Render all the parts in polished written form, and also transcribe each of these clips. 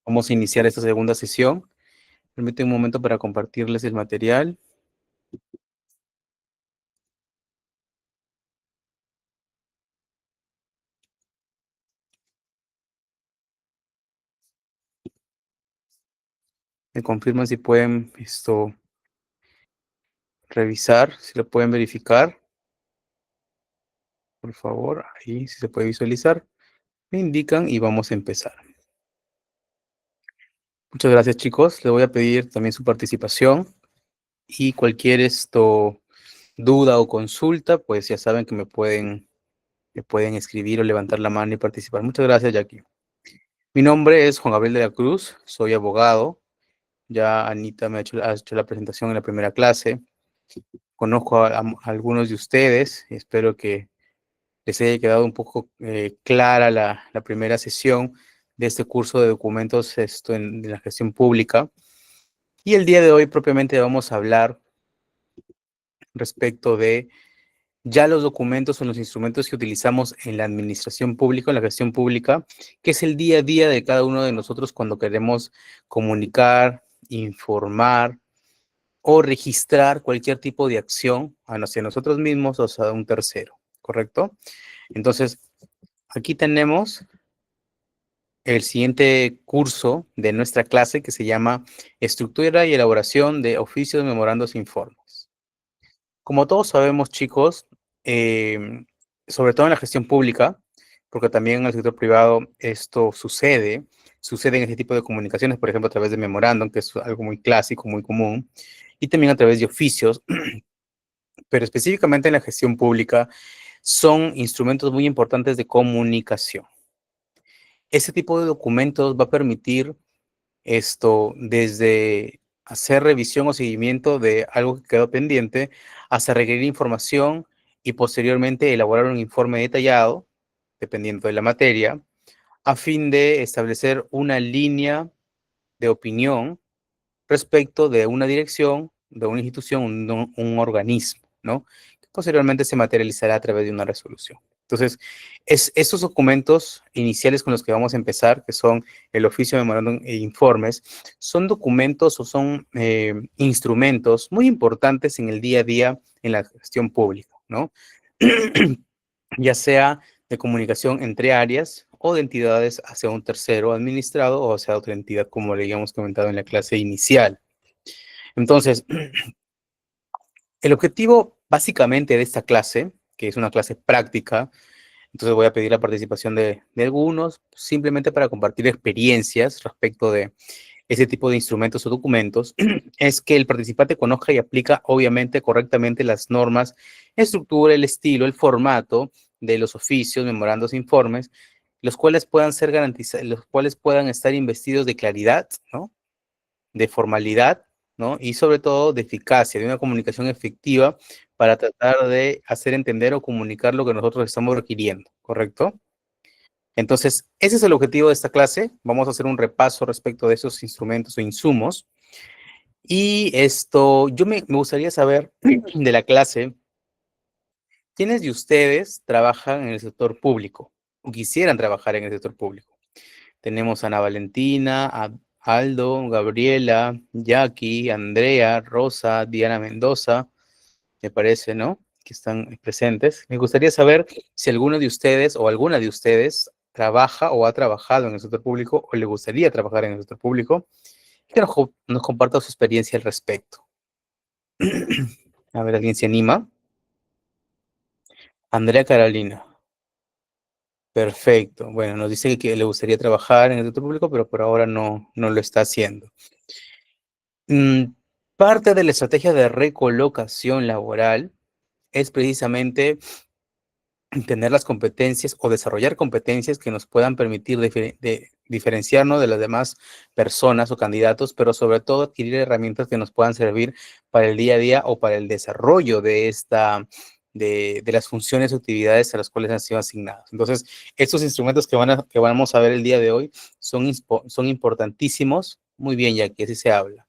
Vamos a iniciar esta segunda sesión. Permíteme un momento para compartirles el material. Me confirman si pueden revisar, si lo pueden verificar. Por favor, ahí si se puede visualizar. Me indican y vamos a empezar. Muchas gracias, chicos. Les voy a pedir también su participación y cualquier duda o consulta, pues ya saben que me pueden escribir o levantar la mano y participar. Muchas gracias, Jackie. Mi nombre es Juan Gabriel de la Cruz, soy abogado. Ya Anita ha hecho la presentación en la primera clase. Conozco a algunos de ustedes. Espero que les haya quedado un poco clara la primera sesión de este curso de documentos en la gestión pública. Y el día de hoy propiamente vamos a hablar respecto de ya los documentos o los instrumentos que utilizamos en la administración pública, en la gestión pública, que es el día a día de cada uno de nosotros cuando queremos comunicar, informar o registrar cualquier tipo de acción hacia nosotros mismos o hacia un tercero, ¿correcto? Entonces, aquí tenemos el siguiente curso de nuestra clase que se llama Estructura y elaboración de oficios, memorandos e informes. Como todos sabemos, chicos, sobre todo en la gestión pública, porque también en el sector privado esto sucede en este tipo de comunicaciones, por ejemplo, a través de memorándum, que es algo muy clásico, muy común, y también a través de oficios, pero específicamente en la gestión pública, son instrumentos muy importantes de comunicación. Ese tipo de documentos va a permitir desde hacer revisión o seguimiento de algo que quedó pendiente, hasta requerir información y posteriormente elaborar un informe detallado, dependiendo de la materia, a fin de establecer una línea de opinión respecto de una dirección, de una institución, un organismo, ¿no? Que posteriormente se materializará a través de una resolución. Entonces, estos documentos iniciales con los que vamos a empezar, que son el oficio, memorándum e informes, son documentos o son instrumentos muy importantes en el día a día en la gestión pública, ¿no? Ya sea de comunicación entre áreas o de entidades hacia un tercero administrado o hacia otra entidad, como le habíamos comentado en la clase inicial. Entonces, el objetivo básicamente de esta clase, que es una clase práctica, entonces voy a pedir la participación de algunos, simplemente para compartir experiencias respecto de ese tipo de instrumentos o documentos, es que el participante conozca y aplica obviamente correctamente las normas, estructura, el estilo, el formato de los oficios, memorandos e informes, los cuales puedan ser garantizados, los cuales puedan estar investidos de claridad, ¿no? De formalidad, ¿no? Y sobre todo de eficacia, de una comunicación efectiva para tratar de hacer entender o comunicar lo que nosotros estamos requiriendo, ¿correcto? Entonces, ese es el objetivo de esta clase. Vamos a hacer un repaso respecto de esos instrumentos o insumos. Y me gustaría saber de la clase, ¿quiénes de ustedes trabajan en el sector público o quisieran trabajar en el sector público? Tenemos a Ana Valentina, a Aldo, Gabriela, Jackie, Andrea, Rosa, Diana Mendoza, me parece, ¿no? Que están presentes. Me gustaría saber si alguno de ustedes o alguna de ustedes trabaja o ha trabajado en el sector público o le gustaría trabajar en el sector público, y que nos comparta su experiencia al respecto. A ver, ¿alguien se anima? Andrea Carolina. Perfecto. Bueno, nos dice que le gustaría trabajar en el sector público, pero por ahora no lo está haciendo. Parte de la estrategia de recolocación laboral es precisamente tener las competencias o desarrollar competencias que nos puedan permitir diferenciarnos de las demás personas o candidatos, pero sobre todo adquirir herramientas que nos puedan servir para el día a día o para el desarrollo de de las funciones o actividades a las cuales han sido asignados. Entonces, estos instrumentos que vamos a ver el día de hoy son importantísimos. Muy bien, ya que así se habla.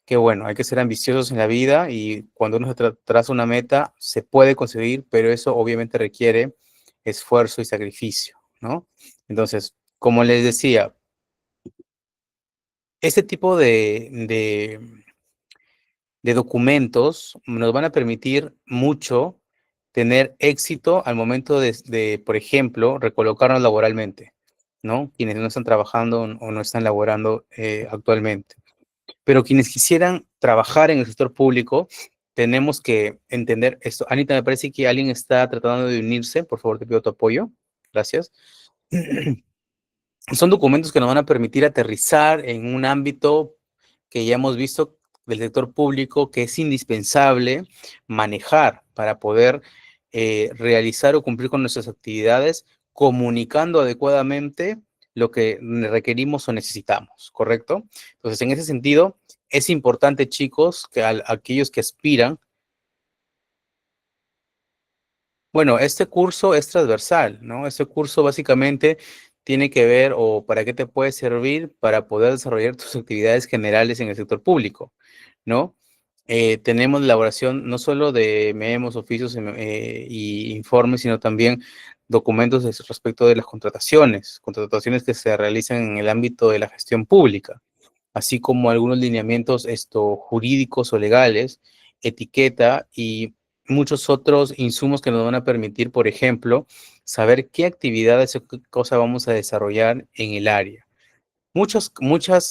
Que bueno, hay que ser ambiciosos en la vida y cuando uno se traza una meta, se puede conseguir, pero eso obviamente requiere esfuerzo y sacrificio, ¿no? Entonces, como les decía, Este tipo de documentos nos van a permitir mucho tener éxito al momento por ejemplo, recolocarnos laboralmente, ¿no? Quienes no están trabajando o no están laborando actualmente. Pero quienes quisieran trabajar en el sector público, tenemos que entender esto. Anita, me parece que alguien está tratando de unirse. Por favor, te pido tu apoyo. Gracias. Son documentos que nos van a permitir aterrizar en un ámbito que ya hemos visto del sector público, que es indispensable manejar para poder realizar o cumplir con nuestras actividades, comunicando adecuadamente lo que requerimos o necesitamos, ¿correcto? Entonces, en ese sentido, es importante, chicos, que aquellos que aspiran. Bueno, este curso es transversal, ¿no? Este curso básicamente tiene que ver o para qué te puede servir para poder desarrollar tus actividades generales en el sector público, ¿no? Tenemos elaboración no solo de memos, oficios y informes, sino también documentos respecto de las contrataciones que se realizan en el ámbito de la gestión pública, así como algunos lineamientos jurídicos o legales, etiqueta y muchos otros insumos que nos van a permitir, por ejemplo, saber qué actividades o qué cosa vamos a desarrollar en el área. Muchas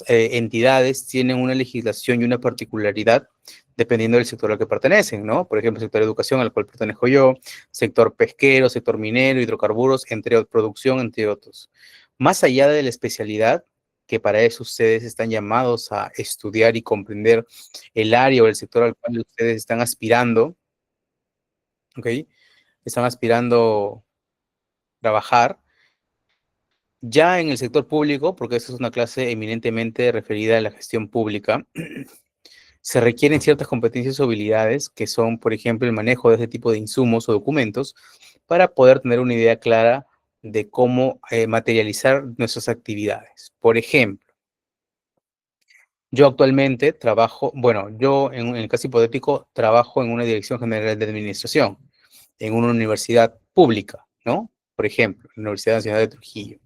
entidades tienen una legislación y una particularidad dependiendo del sector al que pertenecen, ¿no? Por ejemplo, el sector de educación al cual pertenezco yo, sector pesquero, sector minero, hidrocarburos, producción, entre otros. Más allá de la especialidad, que para eso ustedes están llamados a estudiar y comprender el área o el sector al cual ustedes están aspirando, ¿ok? Están aspirando a trabajar. Ya en el sector público, porque esta es una clase eminentemente referida a la gestión pública, se requieren ciertas competencias o habilidades que son, por ejemplo, el manejo de este tipo de insumos o documentos para poder tener una idea clara de cómo materializar nuestras actividades. Por ejemplo, yo actualmente trabajo, bueno, yo en el caso hipotético trabajo en una dirección general de administración, en una universidad pública, ¿no? Por ejemplo, la Universidad Nacional de Trujillo.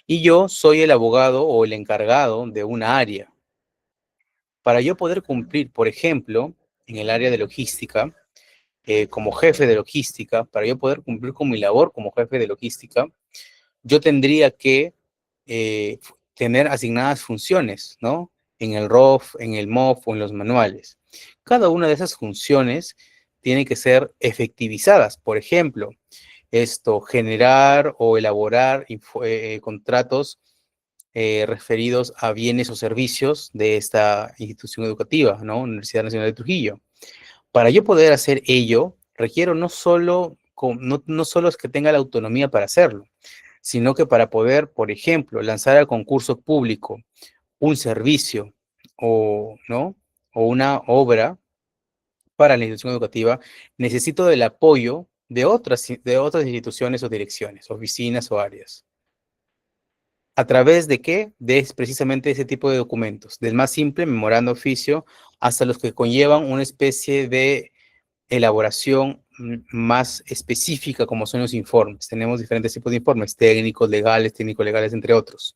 Y yo soy el abogado o el encargado de una área. Para yo poder cumplir, por ejemplo, en el área de logística, como jefe de logística, para yo poder cumplir con mi labor como jefe de logística, yo tendría que tener asignadas funciones, ¿no? En el ROF, en el MOF o en los manuales. Cada una de esas funciones tiene que ser efectivizadas. Por ejemplo, generar o elaborar contratos referidos a bienes o servicios de esta institución educativa, ¿no? Universidad Nacional de Trujillo. Para yo poder hacer ello, requiero no solo es que tenga la autonomía para hacerlo, sino que para poder, por ejemplo, lanzar al concurso público un servicio ¿no? O una obra para la institución educativa, necesito del apoyo de otras instituciones o direcciones, oficinas o áreas. ¿A través de qué? De precisamente ese tipo de documentos, del más simple, memorando oficio, hasta los que conllevan una especie de elaboración más específica, como son los informes. Tenemos diferentes tipos de informes, técnicos, legales, técnico-legales, entre otros.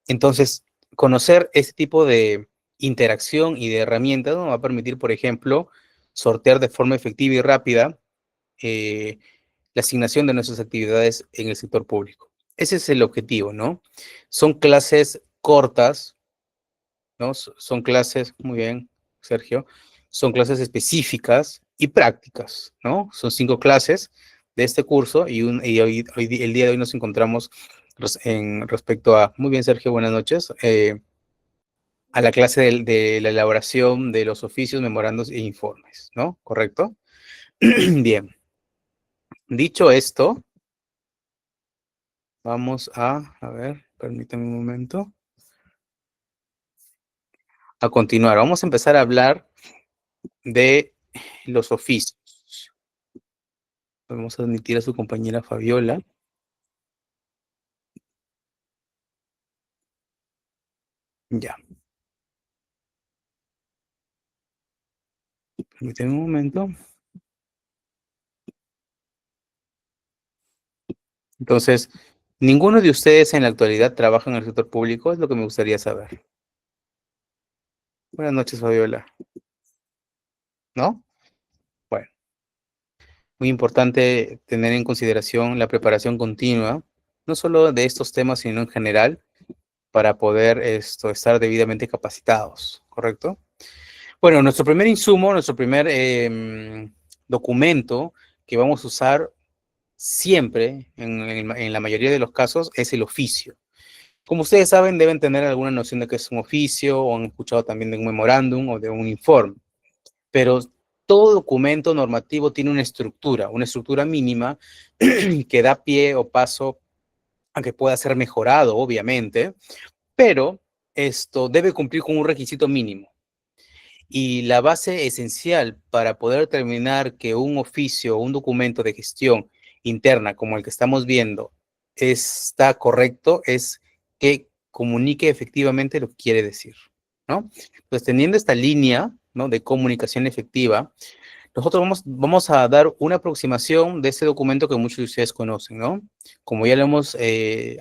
Entonces, conocer este tipo de interacción y de herramientas nos va a permitir, por ejemplo, sortear de forma efectiva y rápida eh, la asignación de nuestras actividades en el sector público. Ese es el objetivo, ¿no? Son clases cortas, ¿no? Son clases, muy bien, Sergio, son clases específicas y prácticas, ¿no? Son 5 clases de este curso el día de hoy nos encontramos respecto a, muy bien, Sergio, buenas noches, a la clase de la elaboración de los oficios, memorandos e informes, ¿no? ¿Correcto? Bien, dicho esto, vamos a ver, permítame un momento, a continuar. Vamos a empezar a hablar de los oficios. Vamos a admitir a su compañera Fabiola. Ya, permíteme un momento. Entonces, ninguno de ustedes en la actualidad trabaja en el sector público, es lo que me gustaría saber. Buenas noches, Fabiola. ¿No? Bueno, muy importante tener en consideración la preparación continua, no solo de estos temas, sino en general, para poder estar debidamente capacitados, ¿correcto? Bueno, nuestro primer insumo, nuestro primer documento que vamos a usar siempre, en la mayoría de los casos, es el oficio. Como ustedes saben, deben tener alguna noción de qué es un oficio, o han escuchado también de un memorándum o de un informe. Pero todo documento normativo tiene una estructura mínima que da pie o paso a que pueda ser mejorado, obviamente, pero esto debe cumplir con un requisito mínimo. Y la base esencial para poder determinar que un oficio o un documento de gestión interna como el que estamos viendo está correcto es que comunique efectivamente lo que quiere decir, ¿no? Pues teniendo esta línea, ¿no?, de comunicación efectiva, nosotros vamos a dar una aproximación de este documento que muchos de ustedes conocen, ¿no? Como ya lo hemos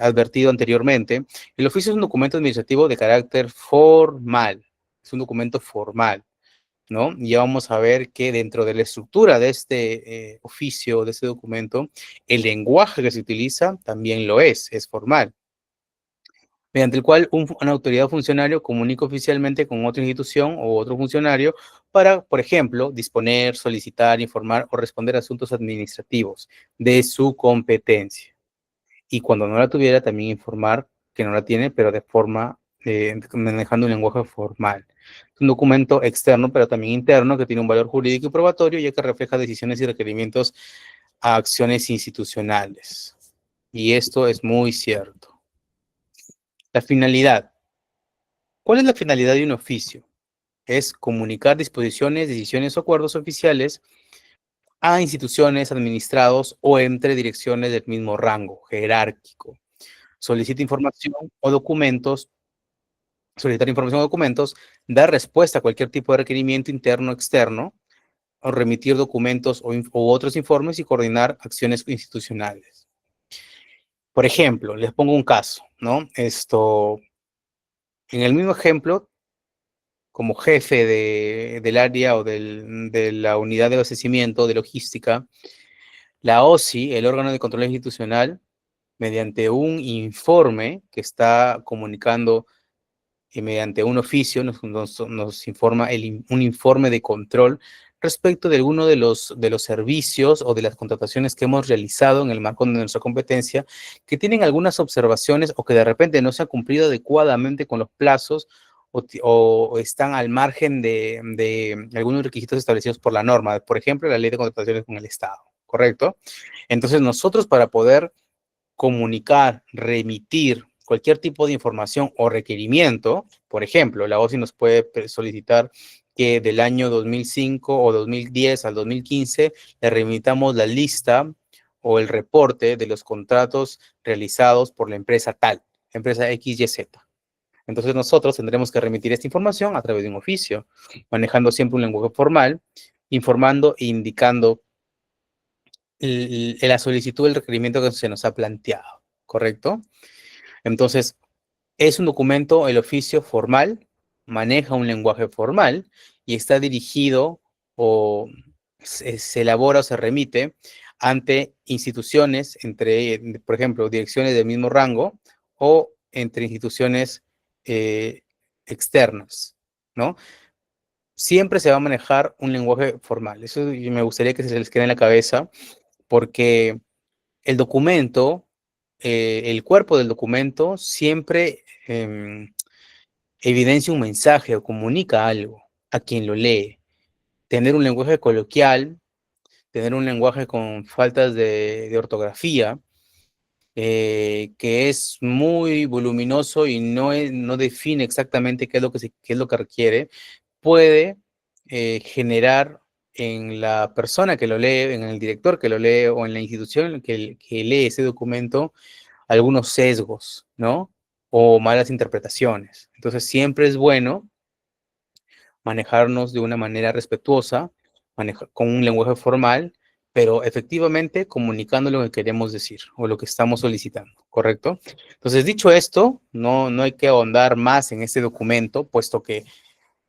advertido anteriormente, el oficio es un documento administrativo de carácter formal, es un documento formal, ¿no? Y ya vamos a ver que dentro de la estructura de este oficio, de este documento, el lenguaje que se utiliza también lo es formal, mediante el cual una autoridad o funcionario comunica oficialmente con otra institución o otro funcionario para, por ejemplo, disponer, solicitar, informar o responder a asuntos administrativos de su competencia. Y cuando no la tuviera, también informar que no la tiene, pero de forma, manejando un lenguaje formal. Es un documento externo, pero también interno, que tiene un valor jurídico y probatorio, ya que refleja decisiones y requerimientos a acciones institucionales. Y esto es muy cierto. La finalidad. ¿Cuál es la finalidad de un oficio? Es comunicar disposiciones, decisiones o acuerdos oficiales a instituciones, administrados o entre direcciones del mismo rango jerárquico. Solicita información o documentos, solicitar información o documentos, dar respuesta a cualquier tipo de requerimiento interno o externo, o remitir documentos o otros informes y coordinar acciones institucionales. Por ejemplo, les pongo un caso, ¿no? En el mismo ejemplo, como jefe del área o de la unidad de abastecimiento de logística, la OSI, el órgano de control institucional, mediante un informe que está comunicando y mediante un oficio nos informa un informe de control respecto de alguno de los servicios o de las contrataciones que hemos realizado en el marco de nuestra competencia, que tienen algunas observaciones o que de repente no se han cumplido adecuadamente con los plazos o están al margen de algunos requisitos establecidos por la norma, por ejemplo, la ley de contrataciones con el Estado, ¿correcto? Entonces nosotros, para poder comunicar, remitir cualquier tipo de información o requerimiento, por ejemplo, la OSI nos puede solicitar que del año 2005 o 2010 al 2015 le remitamos la lista o el reporte de los contratos realizados por la empresa tal, empresa XYZ. Entonces nosotros tendremos que remitir esta información a través de un oficio, manejando siempre un lenguaje formal, informando e indicando la solicitud del requerimiento que se nos ha planteado, ¿correcto? Entonces, es un documento, el oficio formal, maneja un lenguaje formal y está dirigido o se elabora o se remite ante instituciones, entre, por ejemplo, direcciones del mismo rango o entre instituciones eh, externas, ¿no? Siempre se va a manejar un lenguaje formal. Eso me gustaría que se les quede en la cabeza porque el documento, el cuerpo del documento siempre evidencia un mensaje o comunica algo a quien lo lee. Tener un lenguaje coloquial, tener un lenguaje con faltas de ortografía, que es muy voluminoso y no define exactamente qué es lo qué es lo que requiere, puede generar en la persona que lo lee, en el director que lo lee o en la institución que lee ese documento, algunos sesgos, ¿no? O malas interpretaciones. Entonces siempre es bueno manejarnos de una manera respetuosa, con un lenguaje formal, pero efectivamente comunicando lo que queremos decir o lo que estamos solicitando, ¿correcto? Entonces, dicho esto, no hay que ahondar más en este documento, puesto que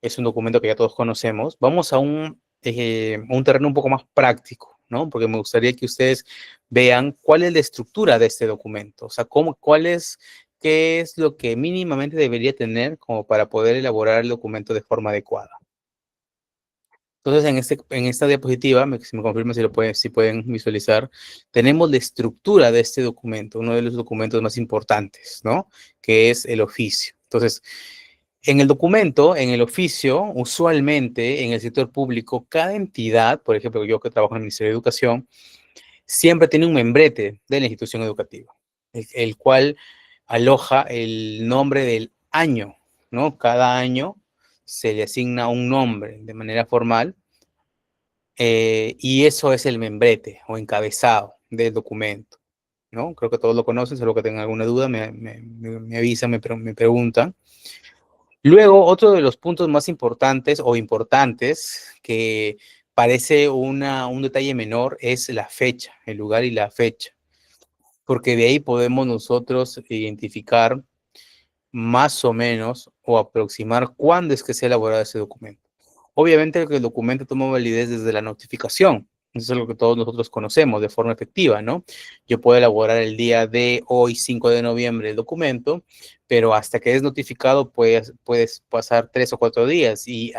es un documento que ya todos conocemos. Vamos a un terreno un poco más práctico, ¿no? Porque me gustaría que ustedes vean cuál es la estructura de este documento, o sea, qué es lo que mínimamente debería tener como para poder elaborar el documento de forma adecuada. Entonces, en esta diapositiva, si me confirman si pueden visualizar, tenemos la estructura de este documento, uno de los documentos más importantes, ¿no? Que es el oficio. Entonces, en el documento, en el oficio, usualmente en el sector público, cada entidad, por ejemplo, yo que trabajo en el Ministerio de Educación, siempre tiene un membrete de la institución educativa, el cual aloja el nombre del año, ¿no? Cada año se le asigna un nombre de manera formal, y eso es el membrete o encabezado del documento, ¿no? Creo que todos lo conocen, solo que tengan alguna duda, me avisan, me preguntan. Luego, otro de los puntos más importantes o importantes que parece un detalle menor es la fecha, el lugar y la fecha, porque de ahí podemos nosotros identificar más o menos o aproximar cuándo es que se ha elaborado ese documento. Obviamente que el documento toma validez desde la notificación. Eso es algo que todos nosotros conocemos de forma efectiva, ¿no? Yo puedo elaborar el día de hoy, 5 de noviembre, el documento, pero hasta que es notificado puedes pasar 3 o 4 días y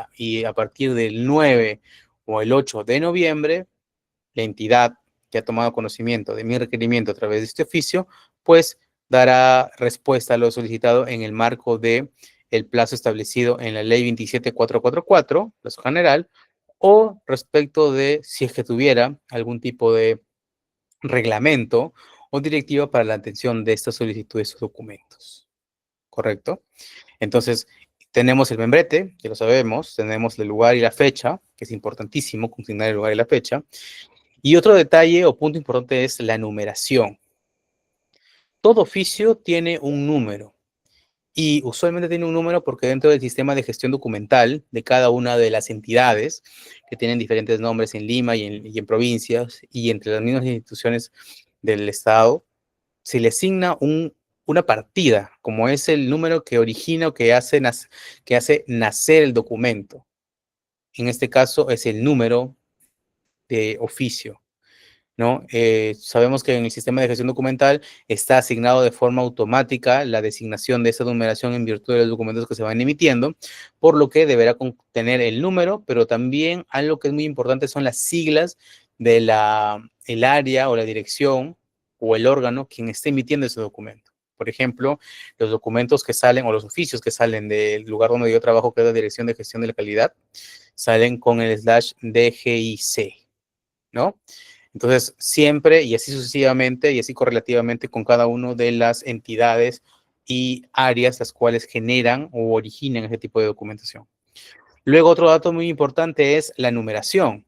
a partir del 9 o el 8 de noviembre, la entidad que ha tomado conocimiento de mi requerimiento a través de este oficio, pues dará respuesta a lo solicitado en el marco de el plazo establecido en la ley 27444, plazo general, o respecto de si es que tuviera algún tipo de reglamento o directiva para la atención de estas solicitudes o documentos. ¿Correcto? Entonces, tenemos el membrete, que lo sabemos, tenemos el lugar y la fecha, que es importantísimo consignar el lugar y la fecha, y otro detalle o punto importante es la numeración. Todo oficio tiene un número y usualmente tiene un número porque dentro del sistema de gestión documental de cada una de las entidades que tienen diferentes nombres en Lima y en provincias y entre las mismas instituciones del Estado, se le asigna una partida, como es el número que origina o que hace nacer el documento. En este caso es el número de oficio, ¿no? Sabemos que en el sistema de gestión documental está asignado de forma automática la designación de esa numeración en virtud de los documentos que se van emitiendo, por lo que deberá contener el número, pero también algo que es muy importante son las siglas de el área o la dirección o el órgano quien esté emitiendo ese documento. Por ejemplo, los documentos que salen o los oficios que salen del lugar donde yo trabajo, que es la Dirección de Gestión de la Calidad, salen con el /DGIC, ¿no? Entonces, siempre y así sucesivamente y así correlativamente con cada una de las entidades y áreas las cuales generan o originan ese tipo de documentación. Luego, otro dato muy importante es la numeración.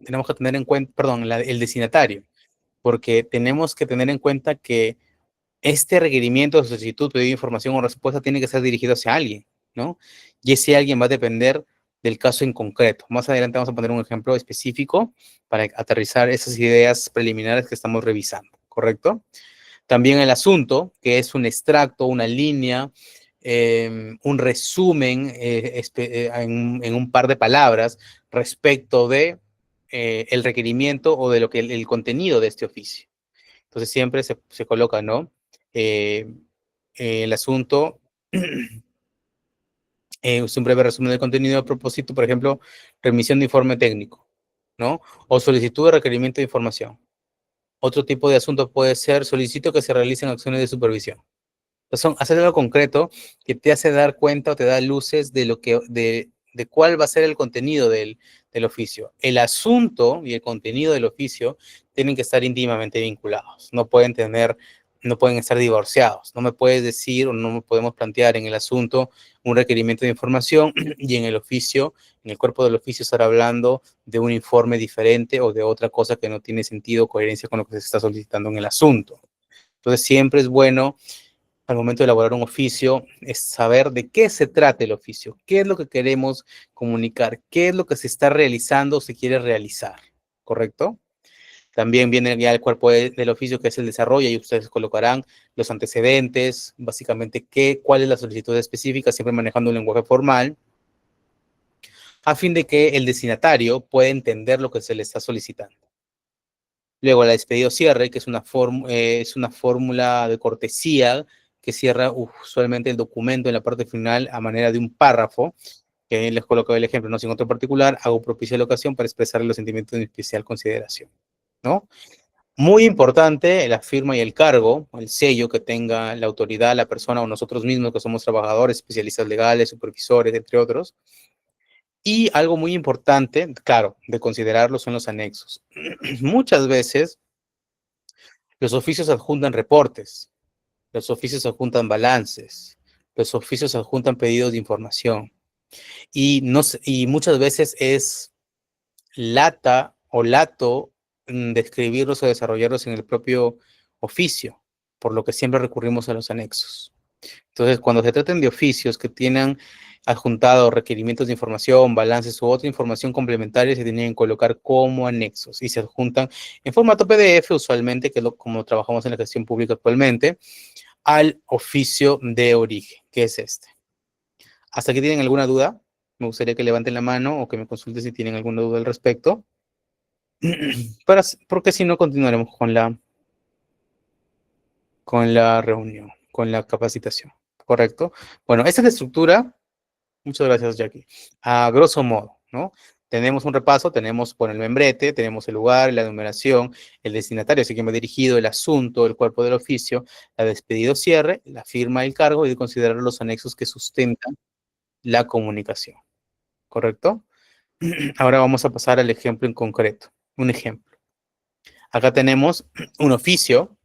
Tenemos que tener en cuenta, perdón, el destinatario, porque tenemos que tener en cuenta que este requerimiento, solicitud, pedido de información o respuesta tiene que ser dirigido hacia alguien, ¿no? Y ese alguien va a depender del caso en concreto. Más adelante vamos a poner un ejemplo específico para aterrizar esas ideas preliminares que estamos revisando, ¿correcto? También el asunto, que es un extracto, una línea, un resumen en un par de palabras respecto de el requerimiento o de lo que el contenido de este oficio. Entonces siempre se coloca, ¿no? Eh, el asunto es un breve resumen del contenido a propósito, por ejemplo, remisión de informe técnico, ¿no? O solicitud de requerimiento de información. Otro tipo de asunto puede ser solicito que se realicen acciones de supervisión. Entonces, hacer algo concreto que te hace dar cuenta o te da luces de cuál va a ser el contenido del oficio. El asunto y el contenido del oficio tienen que estar íntimamente vinculados. No pueden estar divorciados. No me puedes decir o no me podemos plantear en el asunto un requerimiento de información y en el oficio, en el cuerpo del oficio, estar hablando de un informe diferente o de otra cosa que no tiene sentido o coherencia con lo que se está solicitando en el asunto. Entonces, siempre es bueno al momento de elaborar un oficio es saber de qué se trata el oficio, qué es lo que queremos comunicar, qué es lo que se está realizando o se quiere realizar, ¿correcto? También viene ya el cuerpo del oficio, que es el desarrollo, y ustedes colocarán los antecedentes, básicamente cuál es la solicitud específica, siempre manejando un lenguaje formal, a fin de que el destinatario pueda entender lo que se le está solicitando. Luego, la despedido cierre, que es es una fórmula de cortesía que cierra usualmente el documento en la parte final a manera de un párrafo, que les coloco el ejemplo, no sin otro particular, hago propicia la ocasión para expresar los sentimientos de especial consideración, ¿no? Muy importante, la firma y el cargo, el sello que tenga la autoridad, la persona o nosotros mismos que somos trabajadores, especialistas legales, supervisores, entre otros. Y algo muy importante, claro, de considerarlo son los anexos. Muchas veces los oficios adjuntan reportes, los oficios adjuntan balances, los oficios adjuntan pedidos de información. Y, no, y muchas veces es lata o lato describirlos o desarrollarlos en el propio oficio, por lo que siempre recurrimos a los anexos. Entonces, cuando se traten de oficios que tienen adjuntado requerimientos de información, balances u otra información complementaria, se tienen que colocar como anexos y se adjuntan en formato PDF, usualmente, que es como trabajamos en la gestión pública actualmente, al oficio de origen, que es este. ¿Hasta aquí tienen alguna duda? Me gustaría que levanten la mano o que me consulten si tienen alguna duda al respecto. Porque si no, continuaremos con la reunión, con la capacitación. ¿Correcto? Bueno, esta es la estructura. Muchas gracias, Jackie. A grosso modo, ¿no? Tenemos un repaso, tenemos por el membrete, tenemos el lugar, la numeración, el destinatario, así que me ha dirigido, el asunto, el cuerpo del oficio, la despedido cierre, la firma del cargo y considerar los anexos que sustentan la comunicación. ¿Correcto? Ahora vamos a pasar al ejemplo en concreto. Un ejemplo. Acá tenemos un oficio.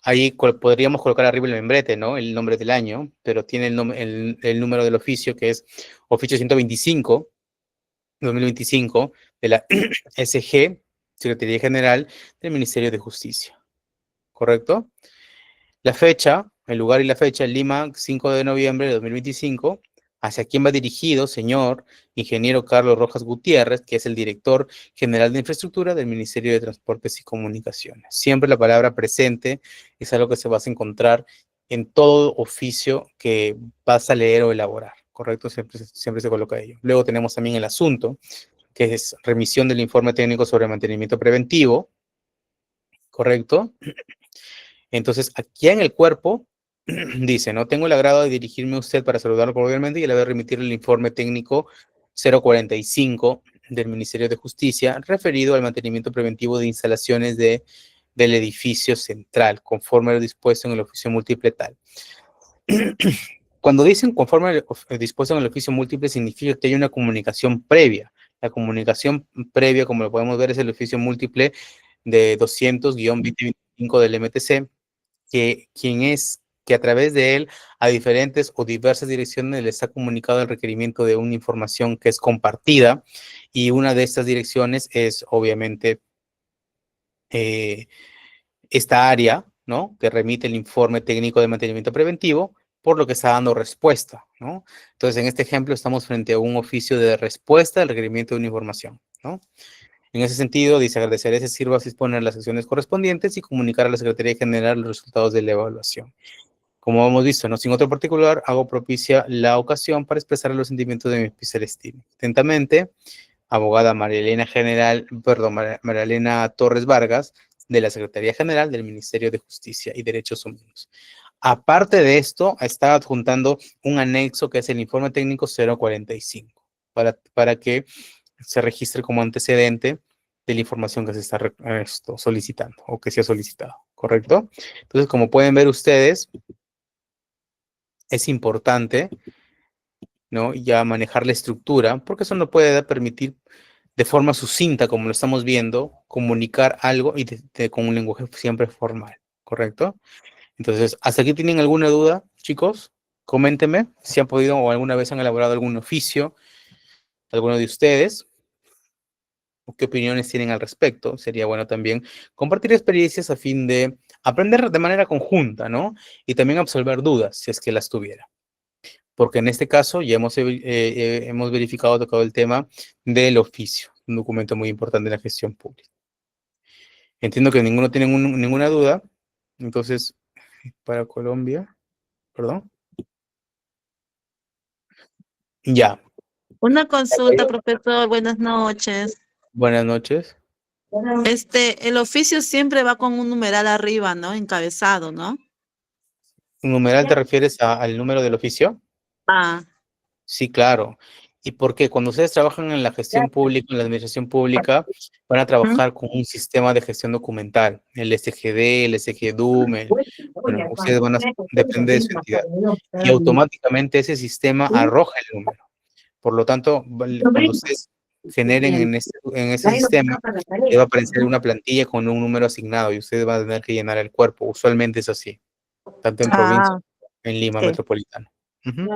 Ahí podríamos colocar arriba el membrete, ¿no? El nombre del año, pero tiene el número del oficio, que es oficio 125, 2025, de la SG, Secretaría General del Ministerio de Justicia. ¿Correcto? La fecha, el lugar y la fecha, Lima, 5 de noviembre de 2025. ¿Hacia quién va dirigido, señor ingeniero Carlos Rojas Gutiérrez, que es el director general de infraestructura del Ministerio de Transportes y Comunicaciones? Siempre la palabra presente es algo que se vas a encontrar en todo oficio que vas a leer o elaborar, ¿correcto? Siempre se coloca ello. Luego tenemos también el asunto, que es remisión del informe técnico sobre mantenimiento preventivo, ¿correcto? Entonces, aquí en el cuerpo dice, no tengo el agrado de dirigirme a usted para saludarlo cordialmente y le voy a remitir el informe técnico 045 del Ministerio de Justicia referido al mantenimiento preventivo de instalaciones del edificio central, conforme a lo dispuesto en el oficio múltiple tal. Cuando dicen conforme a lo dispuesto en el oficio múltiple, significa que hay una comunicación previa. La comunicación previa, como lo podemos ver, es el oficio múltiple de 200-2025 del MTC, que a través de él a diferentes o diversas direcciones les ha comunicado el requerimiento de una información que es compartida, y una de estas direcciones es obviamente esta área, ¿no? Que remite el informe técnico de mantenimiento preventivo, por lo que está dando respuesta, ¿no? Entonces, en este ejemplo estamos frente a un oficio de respuesta al requerimiento de una información, ¿no? En ese sentido, dice, agradecer ese sirva a disponer las acciones correspondientes y comunicar a la Secretaría General los resultados de la evaluación. Como hemos visto, no sin otro particular, hago propicia la ocasión para expresar los sentimientos de mi especial estima. Atentamente, abogada María Elena Torres Vargas, de la Secretaría General del Ministerio de Justicia y Derechos Humanos. Aparte de esto, está adjuntando un anexo que es el informe técnico 045, para que se registre como antecedente de la información que se está solicitando o que se ha solicitado, ¿correcto? Entonces, como pueden ver ustedes, es importante, ¿no? Ya manejar la estructura, porque eso nos puede permitir de forma sucinta, como lo estamos viendo, comunicar algo y con un lenguaje siempre formal, ¿correcto? Entonces, ¿hasta aquí tienen alguna duda, chicos? Coméntenme si han podido o alguna vez han elaborado algún oficio, alguno de ustedes, o qué opiniones tienen al respecto. Sería bueno también compartir experiencias a fin de aprender de manera conjunta, ¿no? Y también absolver dudas, si es que las tuviera. Porque en este caso ya hemos verificado, tocado el tema del oficio, un documento muy importante en la gestión pública. Entiendo que ninguno tiene ninguna duda, entonces, para Colombia, perdón. Ya, Una consulta, profesor, buenas noches. Buenas noches. El oficio siempre va con un numeral arriba, ¿no? Encabezado, ¿no? ¿Numeral te refieres al número del oficio? Ah, Sí, claro. ¿Y por qué? Cuando ustedes trabajan en la gestión pública, en la administración pública, van a ¿mm? trabajar con un sistema de gestión documental, el SGD, el SGDUM, bueno, ustedes van a, depende de su entidad. Y automáticamente ese sistema arroja el número. Por lo tanto, cuando ustedes generen en ese sistema, le va a aparecer una plantilla con un número asignado y ustedes van a tener que llenar el cuerpo. Usualmente es así, tanto en provincia Ah, como en Lima sí. metropolitana. Ujú.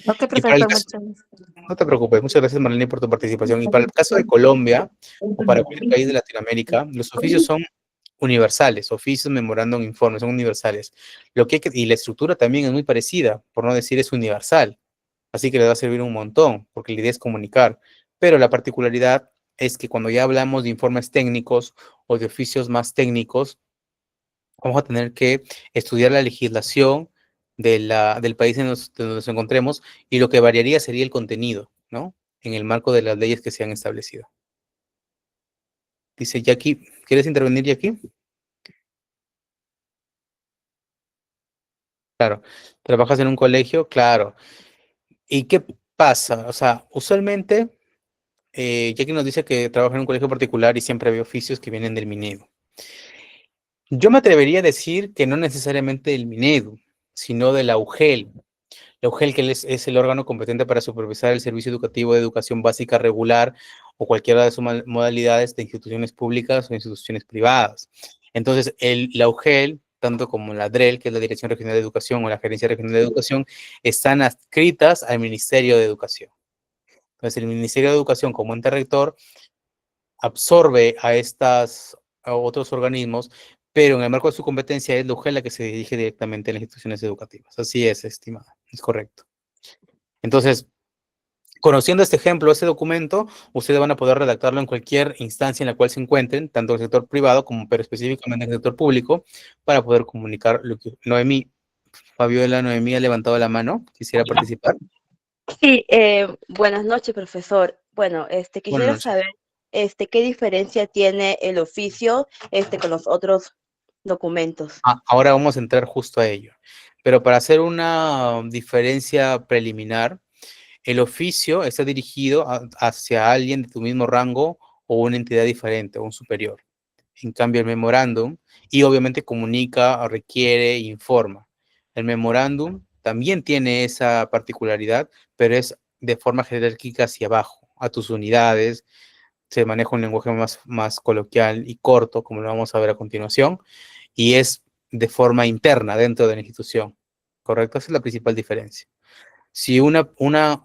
Ok, Y para el profesor, caso, muchas gracias. no te preocupes, muchas gracias Marlene por tu participación. Y para el caso de Colombia o para cualquier país de Latinoamérica, los oficios son universales, oficios, memorándum, informes, son universales. Y la estructura también es muy parecida, por no decir es universal. Así que les va a servir un montón, porque la idea es comunicar. Pero la particularidad es que cuando ya hablamos de informes técnicos o de oficios más técnicos, vamos a tener que estudiar la legislación del país en donde nos encontremos y lo que variaría sería el contenido, ¿no? En el marco de las leyes que se han establecido. Dice Jackie, ¿quieres intervenir, Jackie? Claro. ¿Trabajas en un colegio? Claro. ¿Y qué pasa? O sea, usualmente, Jackie nos dice que trabaja en un colegio particular y siempre ve oficios que vienen del Minedu. Yo me atrevería a decir que no necesariamente del Minedu, sino de la UGEL. La UGEL, que es el órgano competente para supervisar el servicio educativo de educación básica regular o cualquiera de sus modalidades de instituciones públicas o instituciones privadas. Entonces, la UGEL, tanto como la DREL, que es la Dirección Regional de Educación o la Gerencia Regional de Educación, están adscritas al Ministerio de Educación. Entonces, el Ministerio de Educación, como ente rector, absorbe a otros organismos, pero en el marco de su competencia es la UGEL la que se dirige directamente a las instituciones educativas. Así es, estimada, es correcto. Entonces, conociendo este ejemplo, este documento, ustedes van a poder redactarlo en cualquier instancia en la cual se encuentren, tanto en el sector privado como, pero específicamente en el sector público, para poder comunicar lo que Noemí, Fabiola, Noemí ha levantado la mano, quisiera participar. Sí, buenas noches, profesor. Bueno, Buenas quisiera noches. saber, qué diferencia tiene el oficio, con los otros documentos. Ahora vamos a entrar justo a ello. Pero para hacer una diferencia preliminar, el oficio está dirigido hacia alguien de tu mismo rango o una entidad diferente o un superior. En cambio, el memorándum, y obviamente comunica, requiere, informa. El memorándum también tiene esa particularidad, pero es de forma jerárquica hacia abajo, a tus unidades. Se maneja un lenguaje más coloquial y corto, como lo vamos a ver a continuación, y es de forma interna dentro de la institución. ¿Correcto? Esa es la principal diferencia. Si una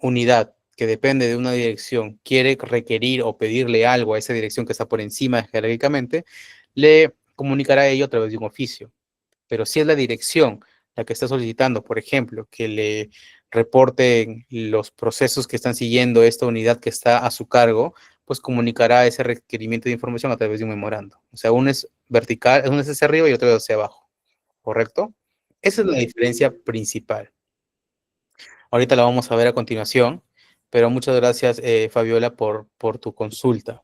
unidad que depende de una dirección quiere requerir o pedirle algo a esa dirección que está por encima jerárquicamente, le comunicará ello a través de un oficio. Pero si es la dirección la que está solicitando, por ejemplo, que le reporten los procesos que están siguiendo esta unidad que está a su cargo, pues comunicará ese requerimiento de información a través de un memorando. O sea, uno es vertical, uno es hacia arriba y otro es hacia abajo, ¿correcto? Esa es la diferencia principal. Ahorita la vamos a ver a continuación, pero muchas gracias, Fabiola, por tu consulta.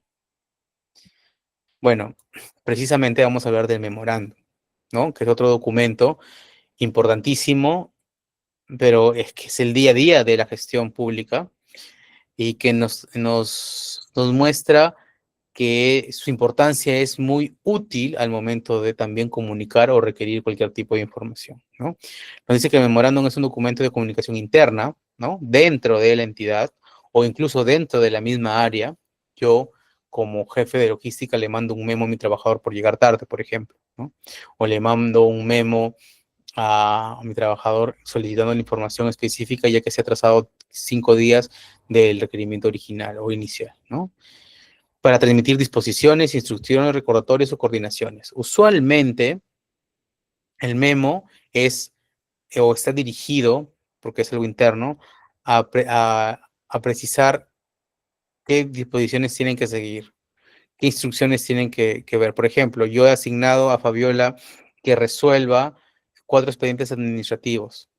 Bueno, precisamente vamos a hablar del memorando, ¿no? Que es otro documento importantísimo, pero es que es el día a día de la gestión pública y que nos muestra que su importancia es muy útil al momento de también comunicar o requerir cualquier tipo de información, ¿no? Nos dice que el memorándum es un documento de comunicación interna, ¿no? Dentro de la entidad o incluso dentro de la misma área. Yo, como jefe de logística, le mando un memo a mi trabajador por llegar tarde, por ejemplo, ¿no? O le mando un memo a mi trabajador solicitando la información específica ya que se ha atrasado 5 días del requerimiento original o inicial, ¿no? Para transmitir disposiciones, instrucciones, recordatorios o coordinaciones. Usualmente, el memo es o está dirigido, porque es algo interno, a precisar qué disposiciones tienen que seguir, qué instrucciones tienen que ver. Por ejemplo, yo he asignado a Fabiola que resuelva 4 expedientes administrativos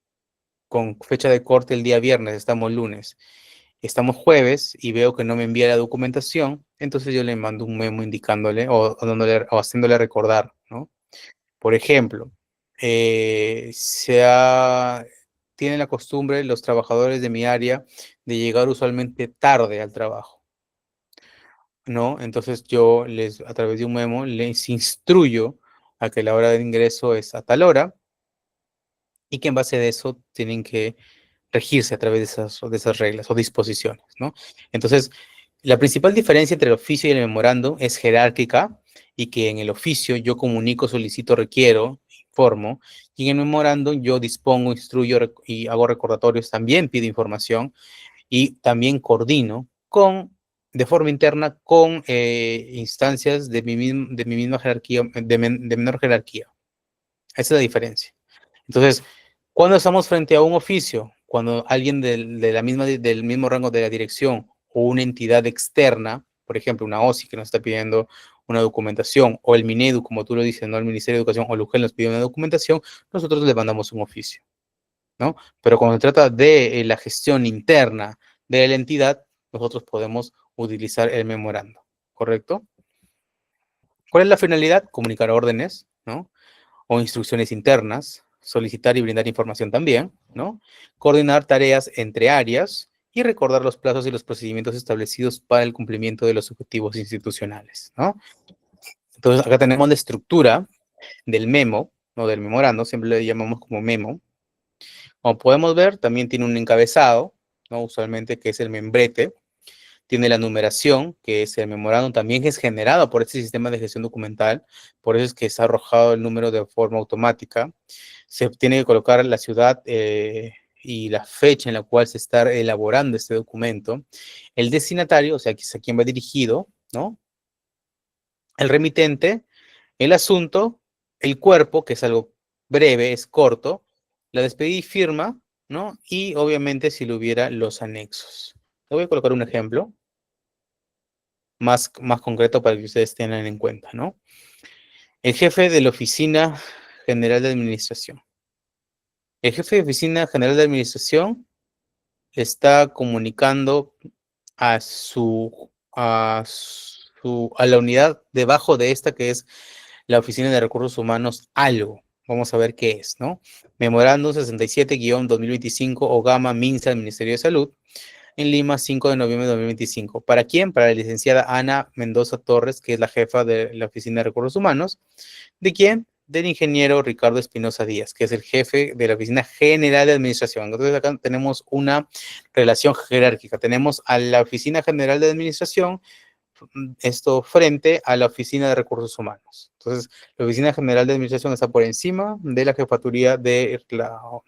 con fecha de corte el día viernes, estamos lunes. estamos jueves y veo que no me envía la documentación, entonces yo le mando un memo indicándole o haciéndole recordar, ¿no? Por ejemplo, tienen la costumbre los trabajadores de mi área de llegar usualmente tarde al trabajo, ¿no? Entonces yo a través de un memo, les instruyo a que la hora de ingreso es a tal hora y que en base de eso tienen que regirse a través de esas reglas o disposiciones, ¿no? Entonces, la principal diferencia entre el oficio y el memorando es jerárquica y que en el oficio yo comunico, solicito, requiero, informo, y en el memorando yo dispongo, instruyo y hago recordatorios, también pido información y también coordino de forma interna con instancias de mi misma jerarquía, de menor jerarquía. Esa es la diferencia. Entonces, cuando estamos frente a un oficio, cuando alguien del mismo rango de la dirección o una entidad externa, por ejemplo, una OSI que nos está pidiendo una documentación, o el Minedu, como tú lo dices, ¿no? El Ministerio de Educación o el UGEL nos pide una documentación, nosotros le mandamos un oficio, ¿no? Pero cuando se trata de la gestión interna de la entidad, nosotros podemos utilizar el memorando, ¿correcto? ¿Cuál es la finalidad? Comunicar órdenes, ¿no? O instrucciones internas, solicitar y brindar información también, ¿no? Coordinar tareas entre áreas y recordar los plazos y los procedimientos establecidos para el cumplimiento de los objetivos institucionales, ¿no? Entonces, acá tenemos la estructura del memo, o del memorando, siempre le llamamos como memo. Como podemos ver, también tiene un encabezado, ¿no? Usualmente que es el membrete. Tiene la numeración, que es el memorándum, también es generado por este sistema de gestión documental, por eso es que se ha arrojado el número de forma automática. Se tiene que colocar la ciudad y la fecha en la cual se está elaborando este documento, el destinatario, o sea, a quién va dirigido, ¿no? El remitente, el asunto, el cuerpo, que es algo breve, es corto, la despedida y firma, ¿no? Y obviamente si lo hubiera, los anexos. Le voy a colocar un ejemplo más concreto para que ustedes tengan en cuenta, ¿no? El jefe de la Oficina General de Administración. El jefe de Oficina General de Administración está comunicando a a la unidad debajo de esta, que es la Oficina de Recursos Humanos, algo. Vamos a ver qué es, ¿no? Memorándum 67-2025 o Gama Minsa del Ministerio de Salud, en Lima, 5 de noviembre de 2025. ¿Para quién? Para la licenciada Ana Mendoza Torres, que es la jefa de la Oficina de Recursos Humanos. ¿De quién? Del ingeniero Ricardo Espinosa Díaz, que es el jefe de la Oficina General de Administración. Entonces acá tenemos una relación jerárquica. Tenemos a la Oficina General de Administración, esto frente a la Oficina de Recursos Humanos. Entonces, la Oficina General de Administración está por encima de la Jefaturía de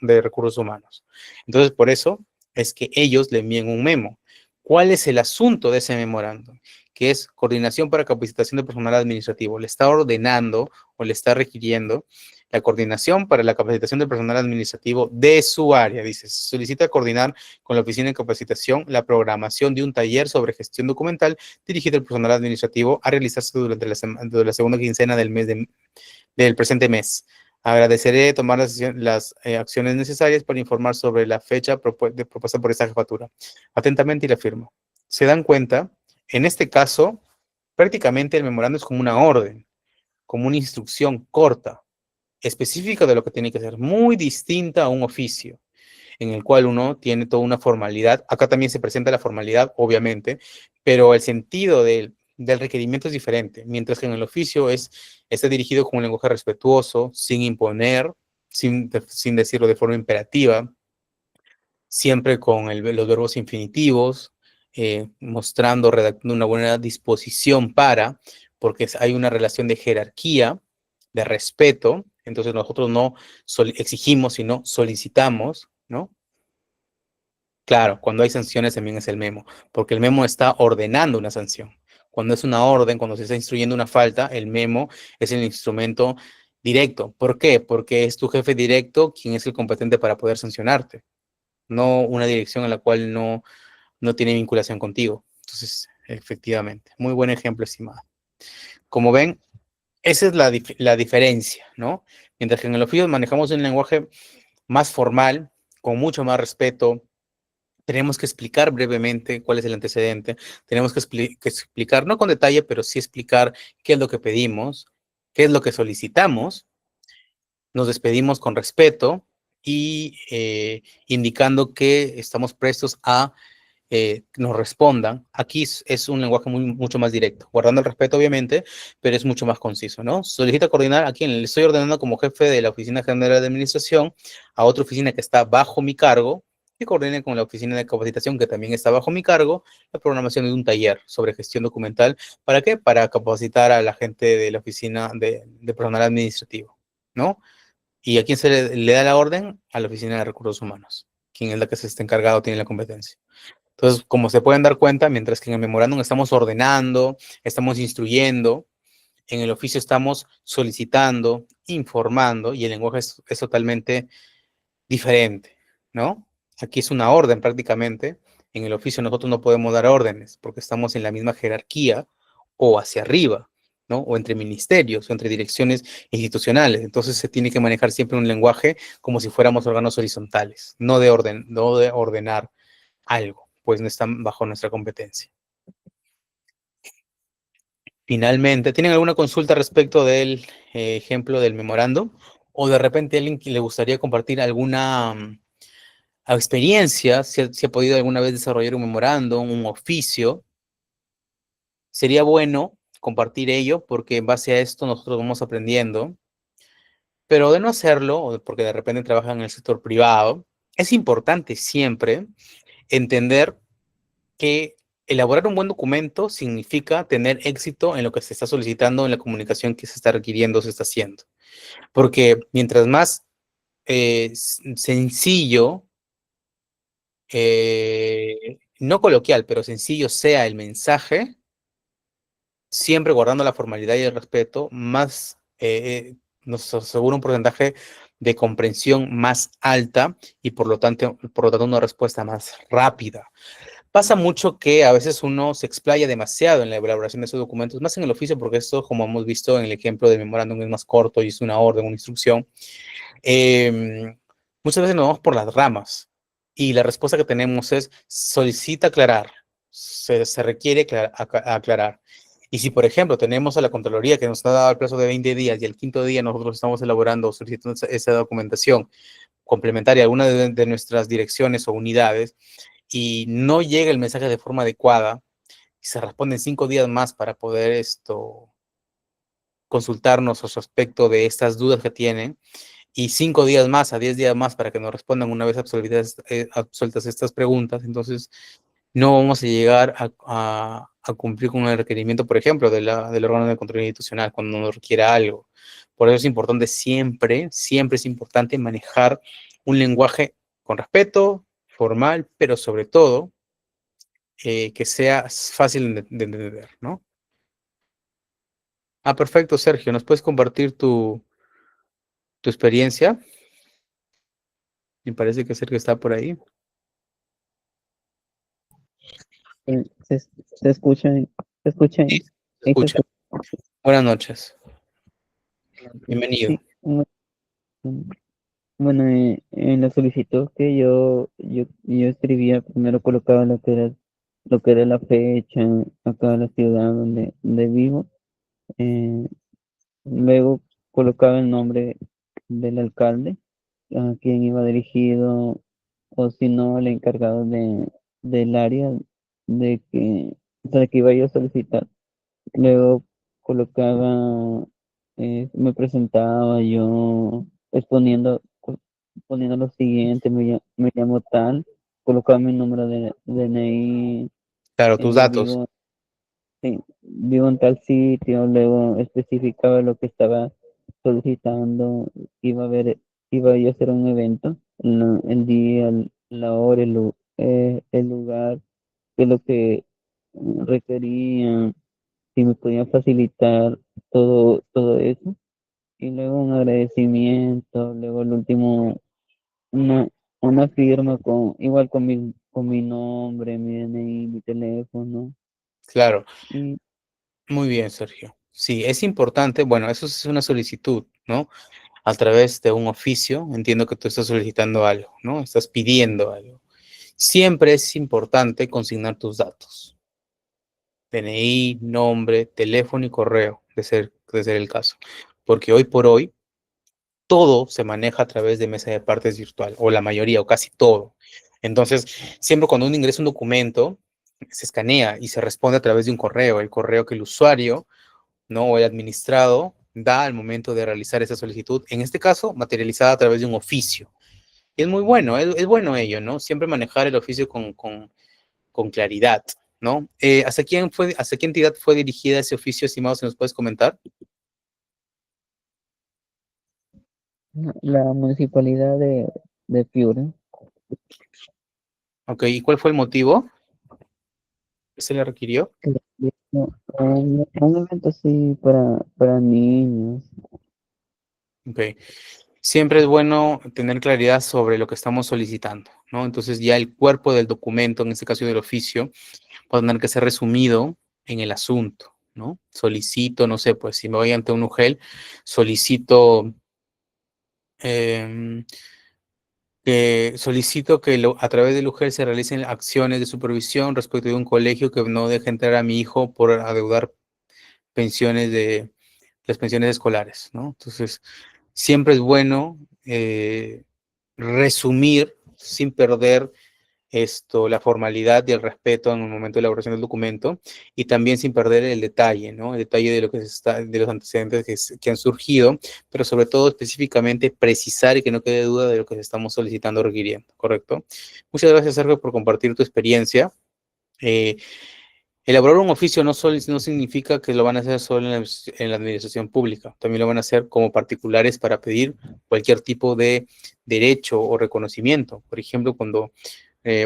Recursos Humanos. Entonces, por eso es que ellos le envían un memo. ¿Cuál es el asunto de ese memorándum? Que es coordinación para capacitación de personal administrativo. Le está ordenando o le está requiriendo la coordinación para la capacitación del personal administrativo de su área. Dice, solicita coordinar con la Oficina de Capacitación la programación de un taller sobre gestión documental dirigido al personal administrativo a realizarse durante la segunda quincena del presente mes. Agradeceré tomar las acciones necesarias para informar sobre la fecha propuesta por esta jefatura. Atentamente y la firmo. ¿Se dan cuenta? En este caso, prácticamente el memorando es como una orden, como una instrucción corta, específica de lo que tiene que ser, muy distinta a un oficio, en el cual uno tiene toda una formalidad. Acá también se presenta la formalidad, obviamente, pero el sentido del requerimiento es diferente, mientras que en el oficio está dirigido con un lenguaje respetuoso, sin imponer, sin decirlo de forma imperativa, siempre con los verbos infinitivos, mostrando, redactando una buena disposición porque hay una relación de jerarquía, de respeto. Entonces nosotros no exigimos, sino solicitamos, ¿no? Claro, cuando hay sanciones también es el memo, porque el memo está ordenando una sanción. Cuando es una orden, cuando se está instruyendo una falta, el memo es el instrumento directo. ¿Por qué? Porque es tu jefe directo quien es el competente para poder sancionarte, no una dirección en la cual no tiene vinculación contigo. Entonces, efectivamente, muy buen ejemplo, estimada. Como ven, esa es la diferencia, ¿no? Mientras que en el oficio manejamos un lenguaje más formal, con mucho más respeto, tenemos que explicar brevemente cuál es el antecedente, tenemos que explicar, no con detalle, pero sí explicar qué es lo que pedimos, qué es lo que solicitamos, nos despedimos con respeto y indicando que estamos prestos a nos respondan. Aquí es un lenguaje mucho más directo, guardando el respeto obviamente, pero es mucho más conciso, ¿no? Solicita coordinar a quien le estoy ordenando como jefe de la Oficina General de Administración a otra oficina que está bajo mi cargo, que coordine con la oficina de capacitación que también está bajo mi cargo, la programación de un taller sobre gestión documental. ¿Para qué? Para capacitar a la gente de la oficina de personal administrativo, ¿no? ¿Y a quién se le da la orden? A la oficina de recursos humanos, quien es la que se está encargado, tiene la competencia. Entonces, como se pueden dar cuenta, mientras que en el memorándum estamos ordenando, estamos instruyendo, en el oficio estamos solicitando, informando, y el lenguaje es totalmente diferente, ¿no? Aquí es una orden prácticamente. En el oficio nosotros no podemos dar órdenes porque estamos en la misma jerarquía o hacia arriba, ¿no? O entre ministerios o entre direcciones institucionales. Entonces se tiene que manejar siempre un lenguaje como si fuéramos órganos horizontales, no de orden, no de ordenar algo, pues no están bajo nuestra competencia. Finalmente, ¿tienen alguna consulta respecto del ejemplo del memorando? O de repente alguien que le gustaría compartir alguna experiencia, si ha podido alguna vez desarrollar un memorando, un oficio, sería bueno compartir ello porque en base a esto nosotros vamos aprendiendo, pero de no hacerlo, o porque de repente trabajan en el sector privado, es importante siempre entender que elaborar un buen documento significa tener éxito en lo que se está solicitando, en la comunicación que se está requiriendo, se está haciendo. Porque mientras más sencillo, no coloquial, pero sencillo sea el mensaje, siempre guardando la formalidad y el respeto, más nos asegura un porcentaje de comprensión más alta y por lo tanto una respuesta más rápida. Pasa mucho que a veces uno se explaya demasiado en la elaboración de esos documentos, más en el oficio, porque esto, como hemos visto en el ejemplo del memorándum, es más corto y es una orden, una instrucción. Muchas veces nos vamos por las ramas y la respuesta que tenemos es solicita aclarar, se requiere aclarar. Y si, por ejemplo, tenemos a la Contraloría que nos ha dado el plazo de 20 días y el quinto día nosotros estamos elaborando o solicitando esa documentación complementaria a alguna de nuestras direcciones o unidades, y no llega el mensaje de forma adecuada, y se responden 5 días más para poder consultarnos respecto de estas dudas que tienen, y 5 días más a 10 días más para que nos respondan una vez absueltas estas preguntas, entonces no vamos a llegar a cumplir con el requerimiento, por ejemplo, del órgano de control institucional cuando nos requiera algo. Por eso es importante siempre es importante manejar un lenguaje con respeto, formal, pero sobre todo que sea fácil de entender, ¿no? Ah, perfecto, Sergio. ¿Nos puedes compartir tu experiencia? Me parece que Sergio está por ahí. Se escucha, se escucha, Sí, ahí se escucha. Buenas noches. Bienvenido. Sí, bueno, en la solicitud que yo escribía, primero colocaba lo que era la fecha, acá en la ciudad donde vivo, eh, luego colocaba el nombre del alcalde, a quien iba dirigido, o si no, el encargado del área o sea, que iba yo a solicitar. Luego colocaba, me presentaba yo poniendo lo siguiente, me llamo tal, colocaba mi número de DNI, Claro, tus datos. vivo, sí, vivo en tal sitio, luego especificaba lo que estaba solicitando, iba yo a hacer un evento, el día, la hora, el lugar, qué es lo que requerían, si me podían facilitar todo eso. Y luego un agradecimiento, luego el último, una, una firma igual con mi nombre, mi DNI, mi teléfono. Claro. Y Muy bien, Sergio. Sí, es importante. Bueno, eso es una solicitud, ¿no? A través de un oficio. Entiendo que tú estás solicitando algo, ¿no? Estás pidiendo algo. Siempre es importante consignar tus datos. DNI, nombre, teléfono y correo, de ser el caso. Porque hoy por hoy, todo se maneja a través de mesa de partes virtual, o la mayoría, o casi todo. Entonces, siempre cuando uno ingresa un documento, se escanea y se responde a través de un correo, el correo que el usuario, ¿no? O el administrado da al momento de realizar esa solicitud, en este caso, materializada a través de un oficio. Y es muy bueno, es bueno ello, ¿no? Siempre manejar el oficio con claridad, ¿no? ¿Hacia qué entidad fue dirigida ese oficio, estimado? ¿Se nos puedes comentar? La municipalidad de Piura. Ok, ¿y cuál fue el motivo que se le requirió? Que un evento así para niños. Ok. Siempre es bueno tener claridad sobre lo que estamos solicitando, ¿no? Entonces ya el cuerpo del documento, en este caso del oficio, va a tener que ser resumido en el asunto, ¿no? Solicito, no sé, pues si me voy ante un UGEL, solicito em, a través del UGEL se realicen acciones de supervisión respecto de un colegio que no deje entrar a mi hijo por adeudar las pensiones escolares, ¿no? Entonces, siempre es bueno resumir sin perder la formalidad y el respeto en el momento de elaboración del documento, y también sin perder el detalle, ¿no? El detalle de lo que de los antecedentes que han surgido, pero sobre todo específicamente precisar y que no quede duda de lo que estamos solicitando o requiriendo, ¿correcto? Muchas gracias, Sergio, por compartir tu experiencia. Eh, Elaborar un oficio no significa que lo van a hacer solo en la administración pública, también lo van a hacer como particulares para pedir cualquier tipo de derecho o reconocimiento. Por ejemplo,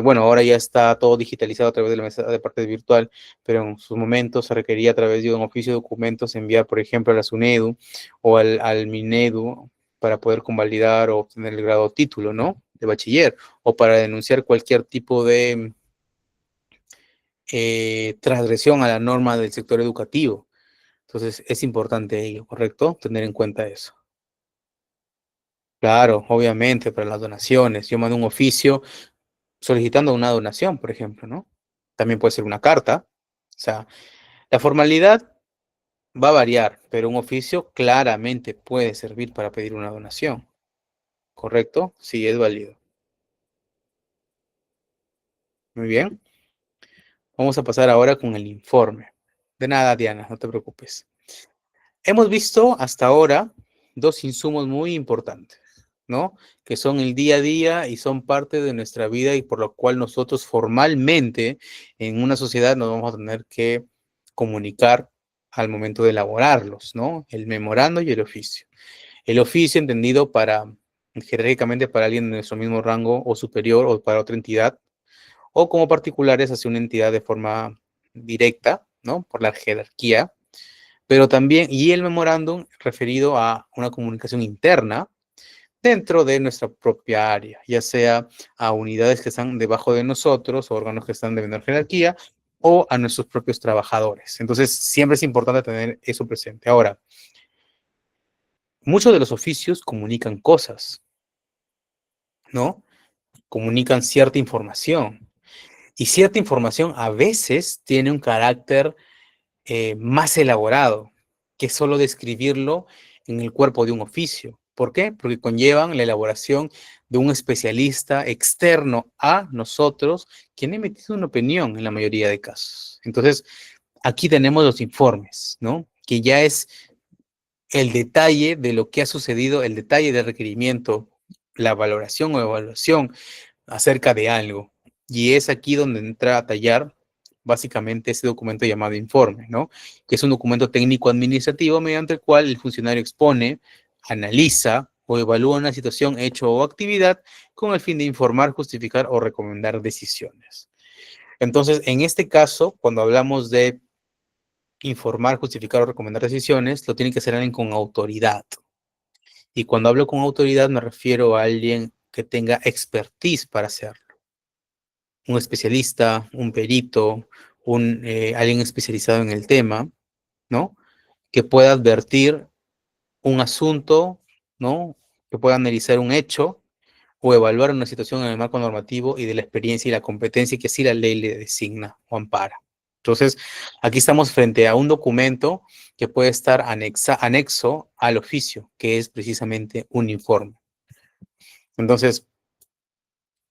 bueno, ahora ya está todo digitalizado a través de la mesa de partes virtual, pero en sus momentos se requería a través de un oficio de documentos enviar, por ejemplo, a la SUNEDU o al MINEDU para poder convalidar o obtener el grado o título, ¿no? De bachiller, o para denunciar cualquier tipo de transgresión a la norma del sector educativo. Entonces, es importante ello, ¿correcto? Tener en cuenta eso. Claro, obviamente, para las donaciones. Yo mando un oficio solicitando una donación, por ejemplo, ¿no? También puede ser una carta. O sea, la formalidad va a variar, pero un oficio claramente puede servir para pedir una donación, ¿correcto? Sí, es válido. Muy bien. Vamos a pasar ahora con el informe. De nada, Diana, no te preocupes. Hemos visto hasta ahora dos insumos muy importantes, ¿no? Que son el día a día y son parte de nuestra vida, y por lo cual nosotros formalmente en una sociedad nos vamos a tener que comunicar al momento de elaborarlos, ¿no? El memorando y el oficio. El oficio entendido jerárquicamente para alguien de nuestro mismo rango o superior, o para otra entidad, o como particulares hacia una entidad de forma directa, ¿no? Por la jerarquía. Pero también, y el memorándum referido a una comunicación interna dentro de nuestra propia área, ya sea a unidades que están debajo de nosotros, o órganos que están de menor jerarquía, o a nuestros propios trabajadores. Entonces, siempre es importante tener eso presente. Ahora, muchos de los oficios comunican cosas, ¿no? Comunican cierta información. Y cierta información a veces tiene un carácter más elaborado que solo describirlo en el cuerpo de un oficio. ¿Por qué? Porque conllevan la elaboración de un especialista externo a nosotros, quien ha emitido una opinión en la mayoría de casos. Entonces, aquí tenemos los informes, ¿no? Que ya es el detalle de lo que ha sucedido, el detalle del requerimiento, la valoración o evaluación acerca de algo. Y es aquí donde entra a tallar básicamente ese documento llamado informe, ¿no? Que es un documento técnico-administrativo mediante el cual el funcionario expone, analiza o evalúa una situación, hecho o actividad con el fin de informar, justificar o recomendar decisiones. Entonces, en este caso, cuando hablamos de informar, justificar o recomendar decisiones, lo tiene que hacer alguien con autoridad. Y cuando hablo con autoridad me refiero a alguien que tenga expertise para hacerlo. Un especialista, un perito, alguien especializado en el tema, ¿no? Que pueda advertir un asunto, ¿no? Que pueda analizar un hecho o evaluar una situación en el marco normativo y de la experiencia y la competencia que así la ley le designa o ampara. Entonces, aquí estamos frente a un documento que puede estar anexo al oficio, que es precisamente un informe. Entonces,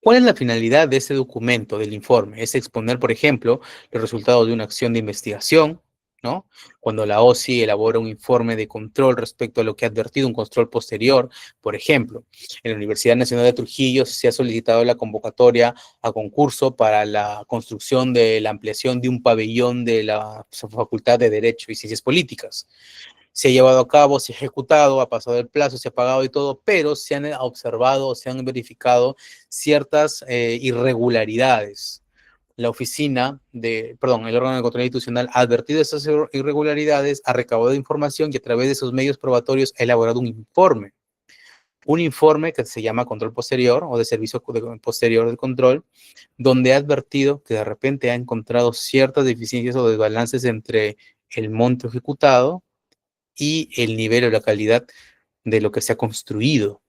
¿cuál es la finalidad de ese documento, del informe? Es exponer, por ejemplo, los resultados de una acción de investigación, ¿no? Cuando la OSI elabora un informe de control respecto a lo que ha advertido un control posterior, por ejemplo, en la Universidad Nacional de Trujillo se ha solicitado la convocatoria a concurso para la construcción de la ampliación de un pabellón de la Facultad de Derecho y Ciencias Políticas. Se ha llevado a cabo, se ha ejecutado, ha pasado el plazo, se ha pagado y todo, pero se han observado, se han verificado ciertas irregularidades. La oficina el órgano de control institucional ha advertido esas irregularidades, ha recaudado información y a través de esos medios probatorios ha elaborado un informe. Un informe que se llama control posterior o de servicio posterior de control, donde ha advertido que de repente ha encontrado ciertas deficiencias o desbalances entre el monto ejecutado y el nivel o la calidad de lo que se ha construido.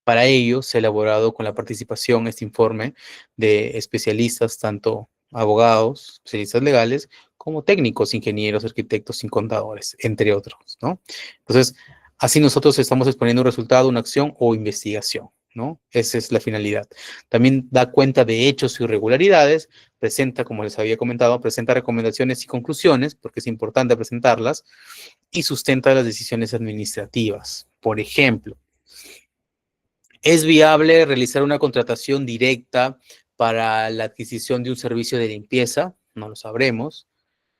Para ello se ha elaborado con la participación este informe de especialistas, tanto abogados, especialistas legales, como técnicos, ingenieros, arquitectos y contadores, entre otros, ¿no? Entonces, así nosotros estamos exponiendo un resultado, una acción o investigación, ¿no? Esa es la finalidad. También da cuenta de hechos y irregularidades, presenta, como les había comentado, presenta recomendaciones y conclusiones, porque es importante presentarlas, y sustenta las decisiones administrativas. Por ejemplo, ¿es viable realizar una contratación directa para la adquisición de un servicio de limpieza? No lo sabremos.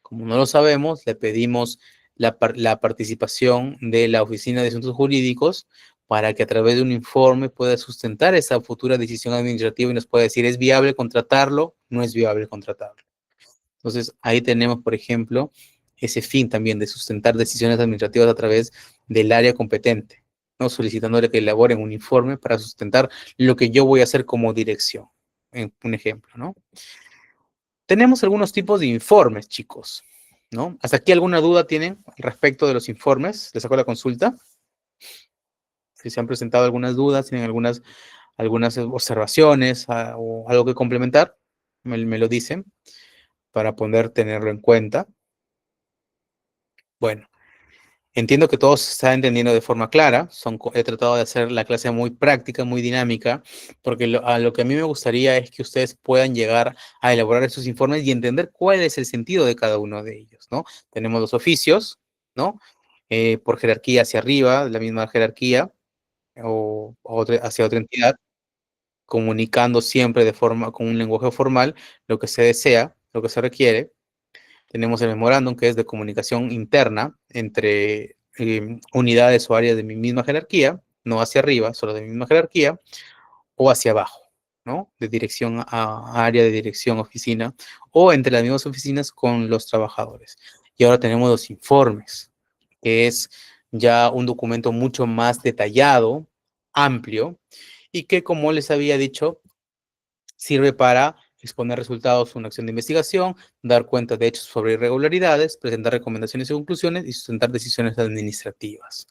Como no lo sabemos, le pedimos la participación de la Oficina de Asuntos Jurídicos para que a través de un informe pueda sustentar esa futura decisión administrativa y nos pueda decir, ¿es viable contratarlo? No es viable contratarlo. Entonces, ahí tenemos, por ejemplo, ese fin también de sustentar decisiones administrativas a través del área competente, ¿no? Solicitándole que elaboren un informe para sustentar lo que yo voy a hacer como dirección. Un ejemplo, ¿no? Tenemos algunos tipos de informes, chicos, ¿no? ¿Hasta aquí alguna duda tienen respecto de los informes? ¿Les saco la consulta? Si se han presentado algunas dudas, tienen algunas observaciones o algo que complementar, me lo dicen para poder tenerlo en cuenta. Bueno, entiendo que todos se están entendiendo de forma clara. He tratado de hacer la clase muy práctica, muy dinámica, porque lo que a mí me gustaría es que ustedes puedan llegar a elaborar esos informes y entender cuál es el sentido de cada uno de ellos, ¿no? Tenemos los oficios, ¿no? Por jerarquía hacia arriba, la misma jerarquía, o hacia otra entidad, comunicando siempre con un lenguaje formal lo que se desea, lo que se requiere. Tenemos el memorándum, que es de comunicación interna entre unidades o áreas de mi misma jerarquía, no hacia arriba, solo de mi misma jerarquía, o hacia abajo, ¿no? De dirección a área de dirección, oficina, o entre las mismas oficinas con los trabajadores. Y ahora tenemos los informes, que es ya un documento mucho más detallado, amplio, y que, como les había dicho, sirve para exponer resultados de una acción de investigación, dar cuenta de hechos sobre irregularidades, presentar recomendaciones y conclusiones y sustentar decisiones administrativas.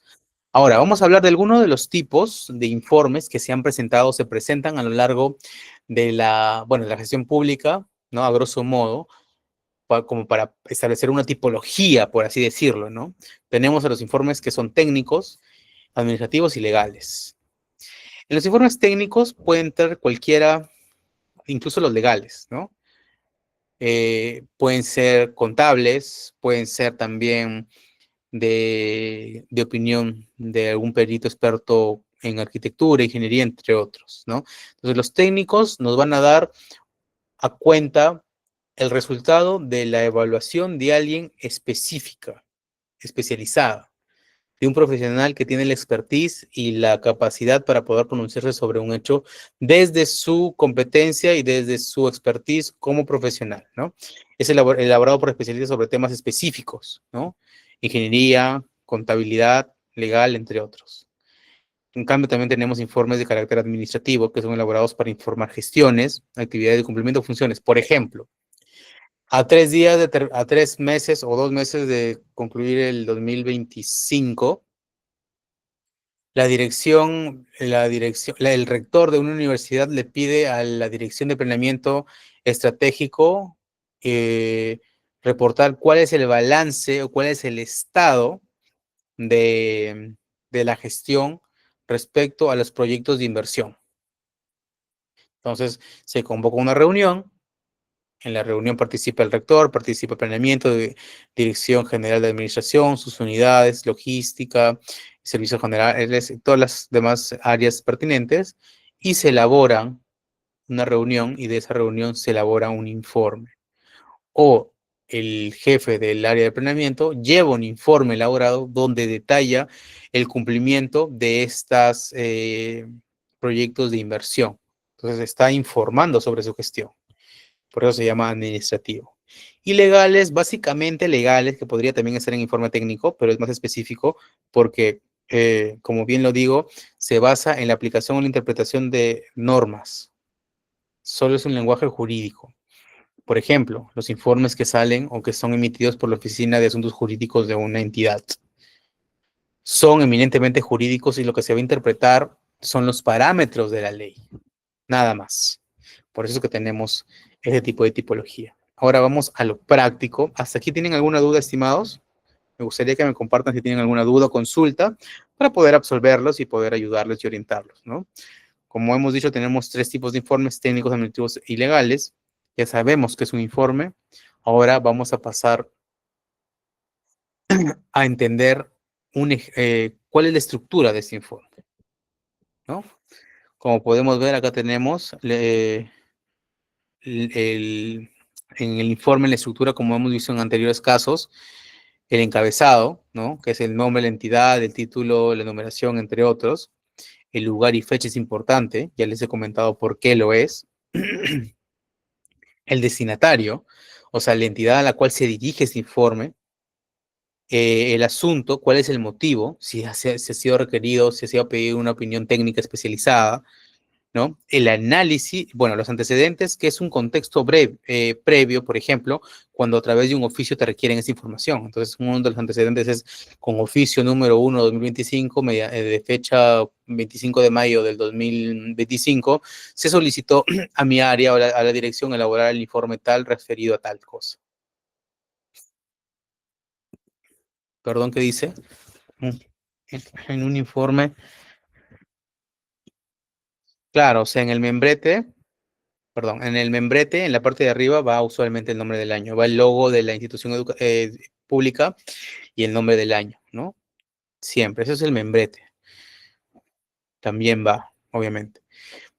Ahora, vamos a hablar de algunos de los tipos de informes que se han presentado o se presentan a lo largo de la gestión pública, ¿no? A grosso modo, como para establecer una tipología, por así decirlo, ¿no? Tenemos a los informes que son técnicos, administrativos y legales. En los informes técnicos pueden entrar cualquiera, incluso los legales, ¿no? Pueden ser contables, pueden ser también de opinión de algún perito experto en arquitectura, ingeniería, entre otros, ¿no? Entonces, los técnicos nos van a dar a cuenta el resultado de la evaluación de alguien específica, especializada, de un profesional que tiene la expertise y la capacidad para poder pronunciarse sobre un hecho desde su competencia y desde su expertise como profesional, ¿no? Es elaborado por especialistas sobre temas específicos, ¿no? Ingeniería, contabilidad, legal, entre otros. En cambio, también tenemos informes de carácter administrativo que son elaborados para informar gestiones, actividades de cumplimiento de funciones. Por ejemplo, a 3 meses o 2 meses de concluir el 2025, el rector de una universidad le pide a la dirección de planeamiento estratégico reportar cuál es el balance o cuál es el estado de la gestión respecto a los proyectos de inversión. Entonces, se convoca una reunión. En la reunión participa el rector, participa el planeamiento de Dirección General de Administración, sus unidades, logística, servicios generales, todas las demás áreas pertinentes, y se elaboran una reunión, y de esa reunión se elabora un informe. O el jefe del área de planeamiento lleva un informe elaborado donde detalla el cumplimiento de estos proyectos de inversión. Entonces está informando sobre su gestión. Por eso se llama administrativo. Y legales, básicamente legales, que podría también estar en informe técnico, pero es más específico porque, como bien lo digo, se basa en la aplicación o la interpretación de normas. Solo es un lenguaje jurídico. Por ejemplo, los informes que salen o que son emitidos por la Oficina de Asuntos Jurídicos de una entidad son eminentemente jurídicos y lo que se va a interpretar son los parámetros de la ley, nada más. Por eso es que tenemos ese tipo de tipología. Ahora vamos a lo práctico. ¿Hasta aquí tienen alguna duda, estimados? Me gustaría que me compartan si tienen alguna duda o consulta para poder absolverlos y poder ayudarles y orientarlos, ¿no? Como hemos dicho, tenemos 3 tipos de informes: técnicos, administrativos y legales. Ya sabemos que es un informe. Ahora vamos a pasar a entender cuál es la estructura de este informe, ¿no? Como podemos ver, acá tenemos en el informe, la estructura, como hemos visto en anteriores casos, el encabezado, ¿no? Que es el nombre, la entidad, el título, la numeración, entre otros. El lugar y fecha es importante, ya les he comentado por qué lo es. El destinatario, o sea, la entidad a la cual se dirige este informe. El asunto, cuál es el motivo, si ha sido requerido, si ha sido pedido una opinión técnica especializada, ¿no? El análisis, bueno, los antecedentes, que es un contexto previo, por ejemplo, cuando a través de un oficio te requieren esa información. Entonces, uno de los antecedentes es con oficio número 1 2025, de fecha 25 de mayo del 2025, se solicitó a mi área o a la dirección elaborar el informe tal referido a tal cosa. Perdón, ¿qué dice? En un informe. Claro, o sea, en el membrete, en la parte de arriba va usualmente el nombre del año, va el logo de la institución pública y el nombre del año, ¿no? Siempre, eso es el membrete. También va, obviamente.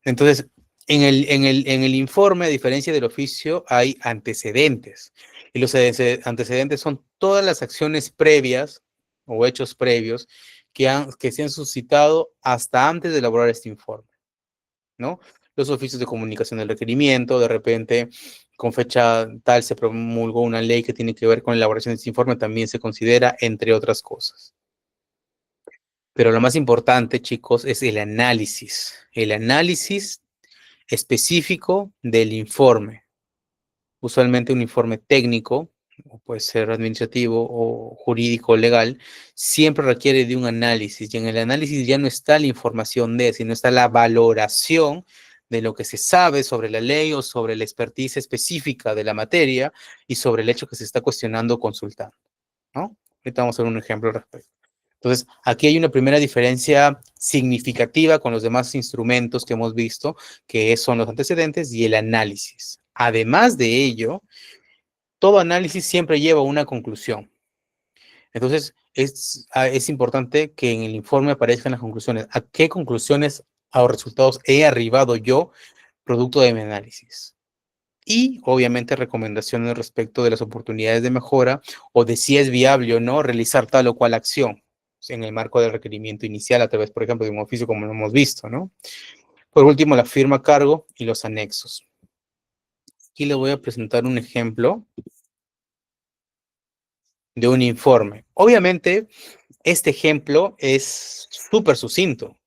Entonces, en el informe, a diferencia del oficio, hay antecedentes. Y los antecedentes son todas las acciones previas o hechos previos que se han suscitado hasta antes de elaborar este informe, ¿no? Los oficios de comunicación del requerimiento, de repente, con fecha tal se promulgó una ley que tiene que ver con la elaboración de este informe, también se considera, entre otras cosas. Pero lo más importante, chicos, es el análisis específico del informe. Usualmente un informe técnico, o puede ser administrativo o jurídico o legal, siempre requiere de un análisis, y en el análisis ya no está la información sino está la valoración de lo que se sabe sobre la ley o sobre la expertise específica de la materia y sobre el hecho que se está cuestionando o consultando, ¿no? Ahorita vamos a ver un ejemplo al respecto. Entonces, aquí hay una primera diferencia significativa con los demás instrumentos que hemos visto, que son los antecedentes y el análisis. Además de ello, todo análisis siempre lleva a una conclusión. Entonces, es importante que en el informe aparezcan las conclusiones. ¿A qué conclusiones o resultados he arribado yo producto de mi análisis? Y, obviamente, recomendaciones respecto de las oportunidades de mejora o de si es viable o no realizar tal o cual acción en el marco del requerimiento inicial a través, por ejemplo, de un oficio como lo hemos visto, ¿no? Por último, la firma a cargo y los anexos. Aquí les voy a presentar un ejemplo de un informe. Obviamente, este ejemplo es súper sucinto,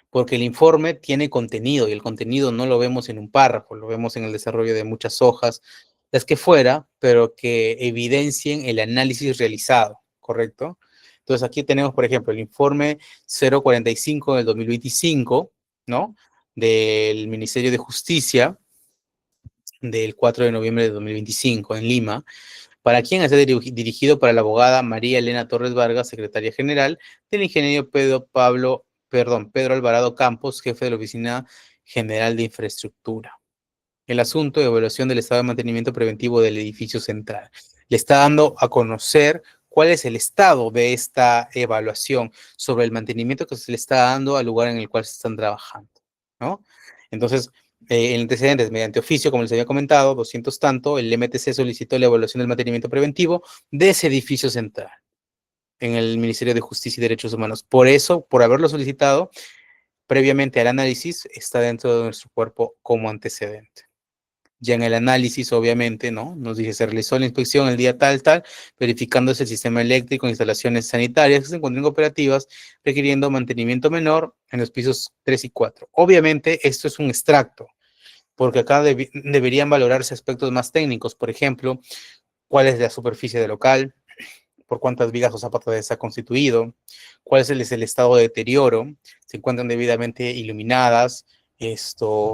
porque el informe tiene contenido y el contenido no lo vemos en un párrafo, lo vemos en el desarrollo de muchas hojas, las que fuera, pero que evidencien el análisis realizado, ¿correcto? Entonces aquí tenemos, por ejemplo, el informe 045 del 2025, ¿no? Del Ministerio de Justicia, del 4 de noviembre de 2025 en Lima, para quien está dirigido para la abogada María Elena Torres Vargas, secretaria general, del ingeniero Pedro Alvarado Campos, jefe de la Oficina General de Infraestructura. El asunto de evaluación del estado de mantenimiento preventivo del edificio central. Le está dando a conocer cuál es el estado de esta evaluación sobre el mantenimiento que se le está dando al lugar en el cual se están trabajando, ¿no? Entonces, en antecedentes, mediante oficio, como les había comentado, 200 tanto, el MTC solicitó la evaluación del mantenimiento preventivo de ese edificio central en el Ministerio de Justicia y Derechos Humanos. Por eso, por haberlo solicitado, previamente al análisis, está dentro de nuestro cuerpo como antecedente. Ya en el análisis, obviamente, ¿no? Nos dice, se realizó la inspección el día tal, verificándose el sistema eléctrico, instalaciones sanitarias que se encuentran operativas, requiriendo mantenimiento menor en los pisos 3 y 4. Obviamente, esto es un extracto, porque acá deberían valorarse aspectos más técnicos, por ejemplo, cuál es la superficie del local, por cuántas vigas o zapatos está constituido, cuál es el estado de deterioro, se encuentran debidamente iluminadas,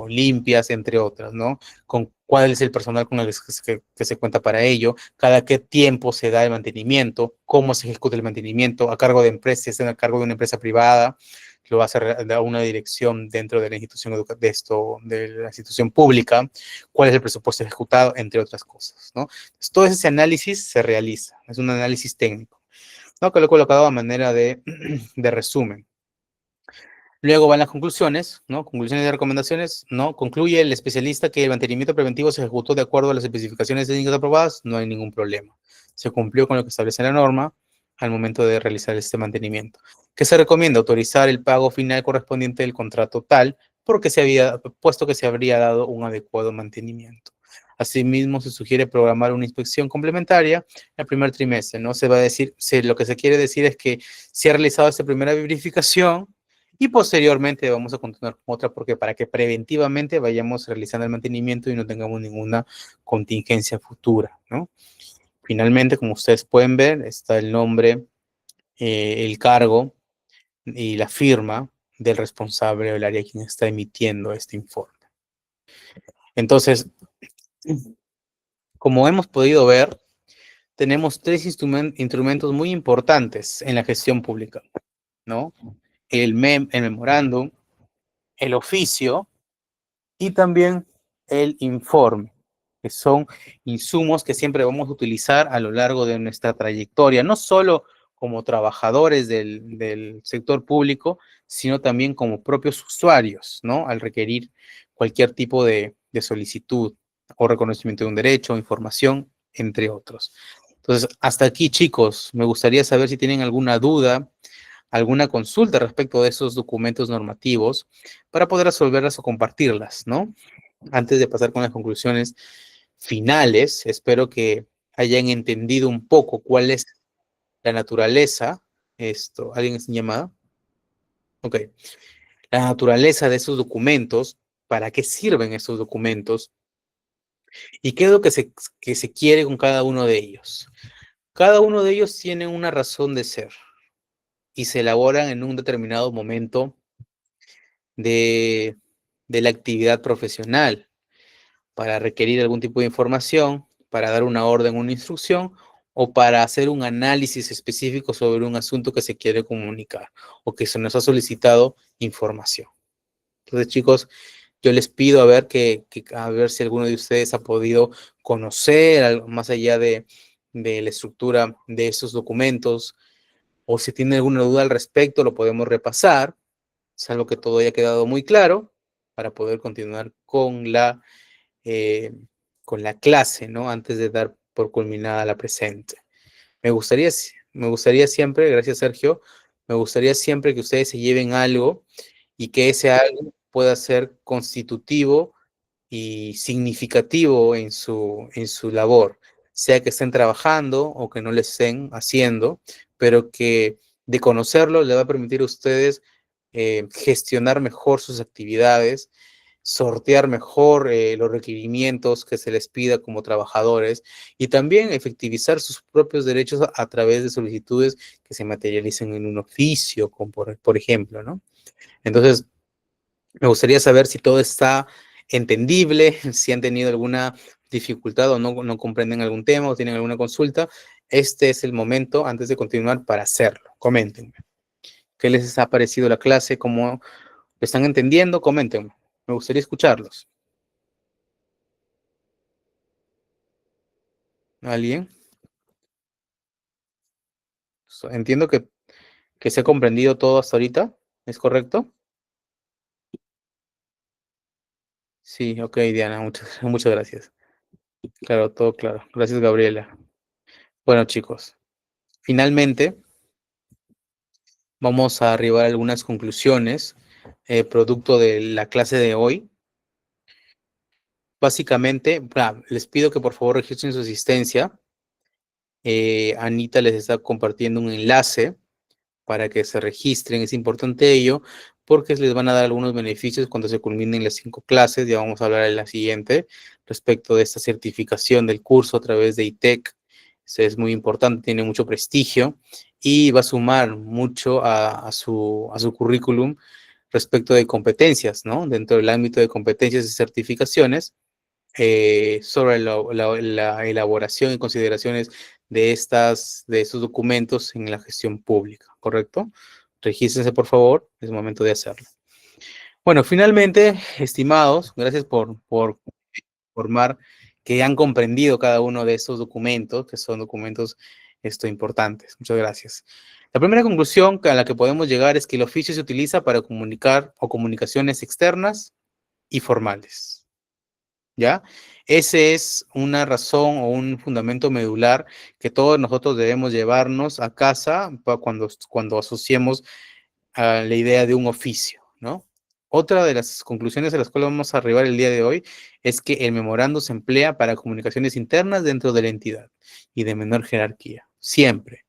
limpias, entre otras, ¿no? Con cuál es el personal con el que se cuenta para ello, cada qué tiempo se da el mantenimiento, cómo se ejecuta el mantenimiento, a cargo de empresas, si está a cargo de una empresa privada, lo va a hacer a una dirección dentro de la institución de la institución pública, cuál es el presupuesto ejecutado, entre otras cosas, ¿no? Entonces, todo ese análisis se realiza, es un análisis técnico, ¿no? Que lo he colocado a manera de resumen. Luego van las conclusiones, ¿no? Conclusiones y recomendaciones, ¿no? Concluye el especialista que el mantenimiento preventivo se ejecutó de acuerdo a las especificaciones técnicas aprobadas, no hay ningún problema. Se cumplió con lo que establece la norma al momento de realizar este mantenimiento. ¿Qué se recomienda? Autorizar el pago final correspondiente del contrato tal, puesto que se habría dado un adecuado mantenimiento. Asimismo, se sugiere programar una inspección complementaria el primer trimestre, ¿no? Se va a decir, lo que se quiere decir es que se ha realizado esta primera verificación, y posteriormente vamos a continuar con otra, porque para que preventivamente vayamos realizando el mantenimiento y no tengamos ninguna contingencia futura, ¿no? Finalmente, como ustedes pueden ver, está el nombre, el cargo y la firma del responsable del área quien está emitiendo este informe. Entonces, como hemos podido ver, tenemos tres instrumentos muy importantes en la gestión pública, ¿no? El memorándum, el oficio y también el informe, que son insumos que siempre vamos a utilizar a lo largo de nuestra trayectoria, no solo como trabajadores del sector público, sino también como propios usuarios, ¿no? Al requerir cualquier tipo de solicitud o reconocimiento de un derecho, información, entre otros. Entonces, hasta aquí, chicos, me gustaría saber si tienen alguna duda, alguna consulta respecto de esos documentos normativos para poder resolverlas o compartirlas, ¿no? Antes de pasar con las conclusiones finales, espero que hayan entendido un poco cuál es la naturaleza, ¿alguien está en llamada? Ok. La naturaleza de esos documentos, para qué sirven esos documentos y qué es lo que se quiere con cada uno de ellos. Cada uno de ellos tiene una razón de ser y se elaboran en un determinado momento de la actividad profesional para requerir algún tipo de información, para dar una orden, una instrucción, o para hacer un análisis específico sobre un asunto que se quiere comunicar o que se nos ha solicitado información. Entonces, chicos, yo les pido a ver a ver si alguno de ustedes ha podido conocer algo más allá de la estructura de esos documentos, o si tiene alguna duda al respecto, lo podemos repasar, salvo que todo haya quedado muy claro, para poder continuar con la clase, ¿no? Antes de dar por culminada la presente. Me gustaría siempre, gracias Sergio, me gustaría siempre que ustedes se lleven algo y que ese algo pueda ser constitutivo y significativo en su labor, sea que estén trabajando o que no lo estén haciendo, pero que de conocerlo le va a permitir a ustedes gestionar mejor sus actividades, sortear mejor los requerimientos que se les pida como trabajadores y también efectivizar sus propios derechos a través de solicitudes que se materialicen en un oficio, como por ejemplo, ¿no? Entonces, me gustaría saber si todo está entendible, si han tenido alguna dificultad o no comprenden algún tema o tienen alguna consulta. Este es el momento, antes de continuar, para hacerlo. Coméntenme. ¿Qué les ha parecido la clase? ¿Cómo lo están entendiendo? Coméntenme. Me gustaría escucharlos. ¿Alguien? Entiendo que se ha comprendido todo hasta ahorita. ¿Es correcto? Sí, ok, Diana, muchas gracias. Claro, todo claro. Gracias, Gabriela. Bueno, chicos, finalmente vamos a arribar a algunas conclusiones producto de la clase de hoy. Básicamente, les pido que por favor registren su asistencia. Anita les está compartiendo un enlace para que se registren. Es importante ello porque les van a dar algunos beneficios cuando se culminen las 5 clases. Ya vamos a hablar en la siguiente respecto de esta certificación del curso a través de ITEC. Eso es muy importante, tiene mucho prestigio y va a sumar mucho a su currículum respecto de competencias, ¿no? Dentro del ámbito de competencias y certificaciones, sobre la elaboración y consideraciones de estos documentos en la gestión pública, ¿correcto? Regístrense, por favor, es momento de hacerlo. Bueno, finalmente, estimados, gracias por informar que han comprendido cada uno de estos documentos, que son documentos importantes. Muchas gracias. La primera conclusión a la que podemos llegar es que el oficio se utiliza para comunicar o comunicaciones externas y formales. ¿Ya? Ese es una razón o un fundamento medular que todos nosotros debemos llevarnos a casa cuando asociemos a la idea de un oficio, ¿no? Otra de las conclusiones a las cuales vamos a arribar el día de hoy es que el memorando se emplea para comunicaciones internas dentro de la entidad y de menor jerarquía, siempre,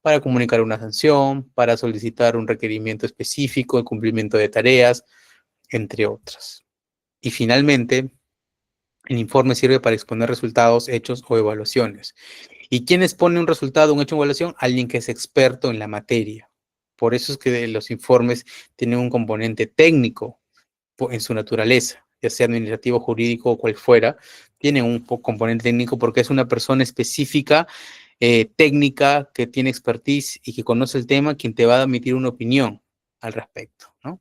para comunicar una sanción, para solicitar un requerimiento específico, el cumplimiento de tareas, entre otras. Y finalmente, el informe sirve para exponer resultados, hechos o evaluaciones. ¿Y quién expone un resultado, un hecho o evaluación? Alguien que es experto en la materia. Por eso es que los informes tienen un componente técnico en su naturaleza, ya sea administrativo, jurídico o cual fuera, tienen un componente técnico porque es una persona específica, técnica, que tiene expertise y que conoce el tema, quien te va a emitir una opinión al respecto, ¿no?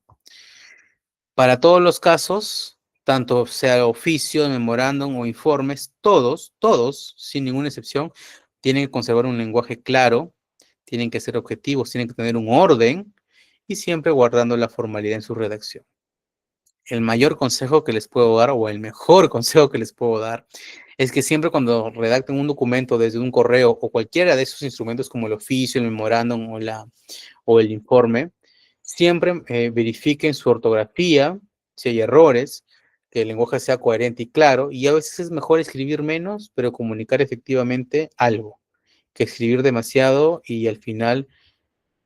Para todos los casos, tanto sea oficio, memorándum o informes, todos, sin ninguna excepción, tienen que conservar un lenguaje claro, tienen que ser objetivos, tienen que tener un orden y siempre guardando la formalidad en su redacción. El mayor consejo que les puedo dar, o el mejor consejo que les puedo dar, es que siempre cuando redacten un documento desde un correo o cualquiera de esos instrumentos como el oficio, el memorándum o el informe, siempre verifiquen su ortografía, si hay errores, que el lenguaje sea coherente y claro, y a veces es mejor escribir menos, pero comunicar efectivamente algo, que escribir demasiado y al final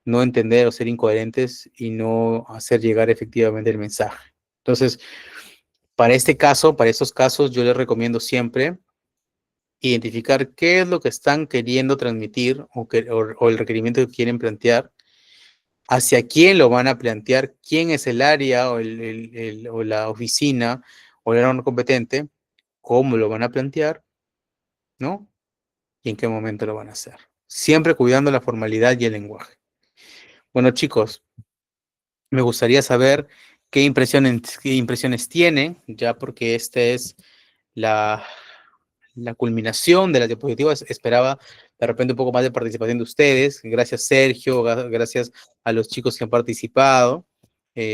no entender o ser incoherentes y no hacer llegar efectivamente el mensaje. Entonces, para estos casos, yo les recomiendo siempre identificar qué es lo que están queriendo transmitir o el requerimiento que quieren plantear, hacia quién lo van a plantear, quién es el área o la oficina o el órgano competente, cómo lo van a plantear, ¿no? Y en qué momento lo van a hacer. Siempre cuidando la formalidad y el lenguaje. Bueno, chicos, me gustaría saber qué impresiones tienen, ya porque esta es la culminación de las diapositivas. Esperaba de repente un poco más de participación de ustedes. Gracias, Sergio, gracias a los chicos que han participado,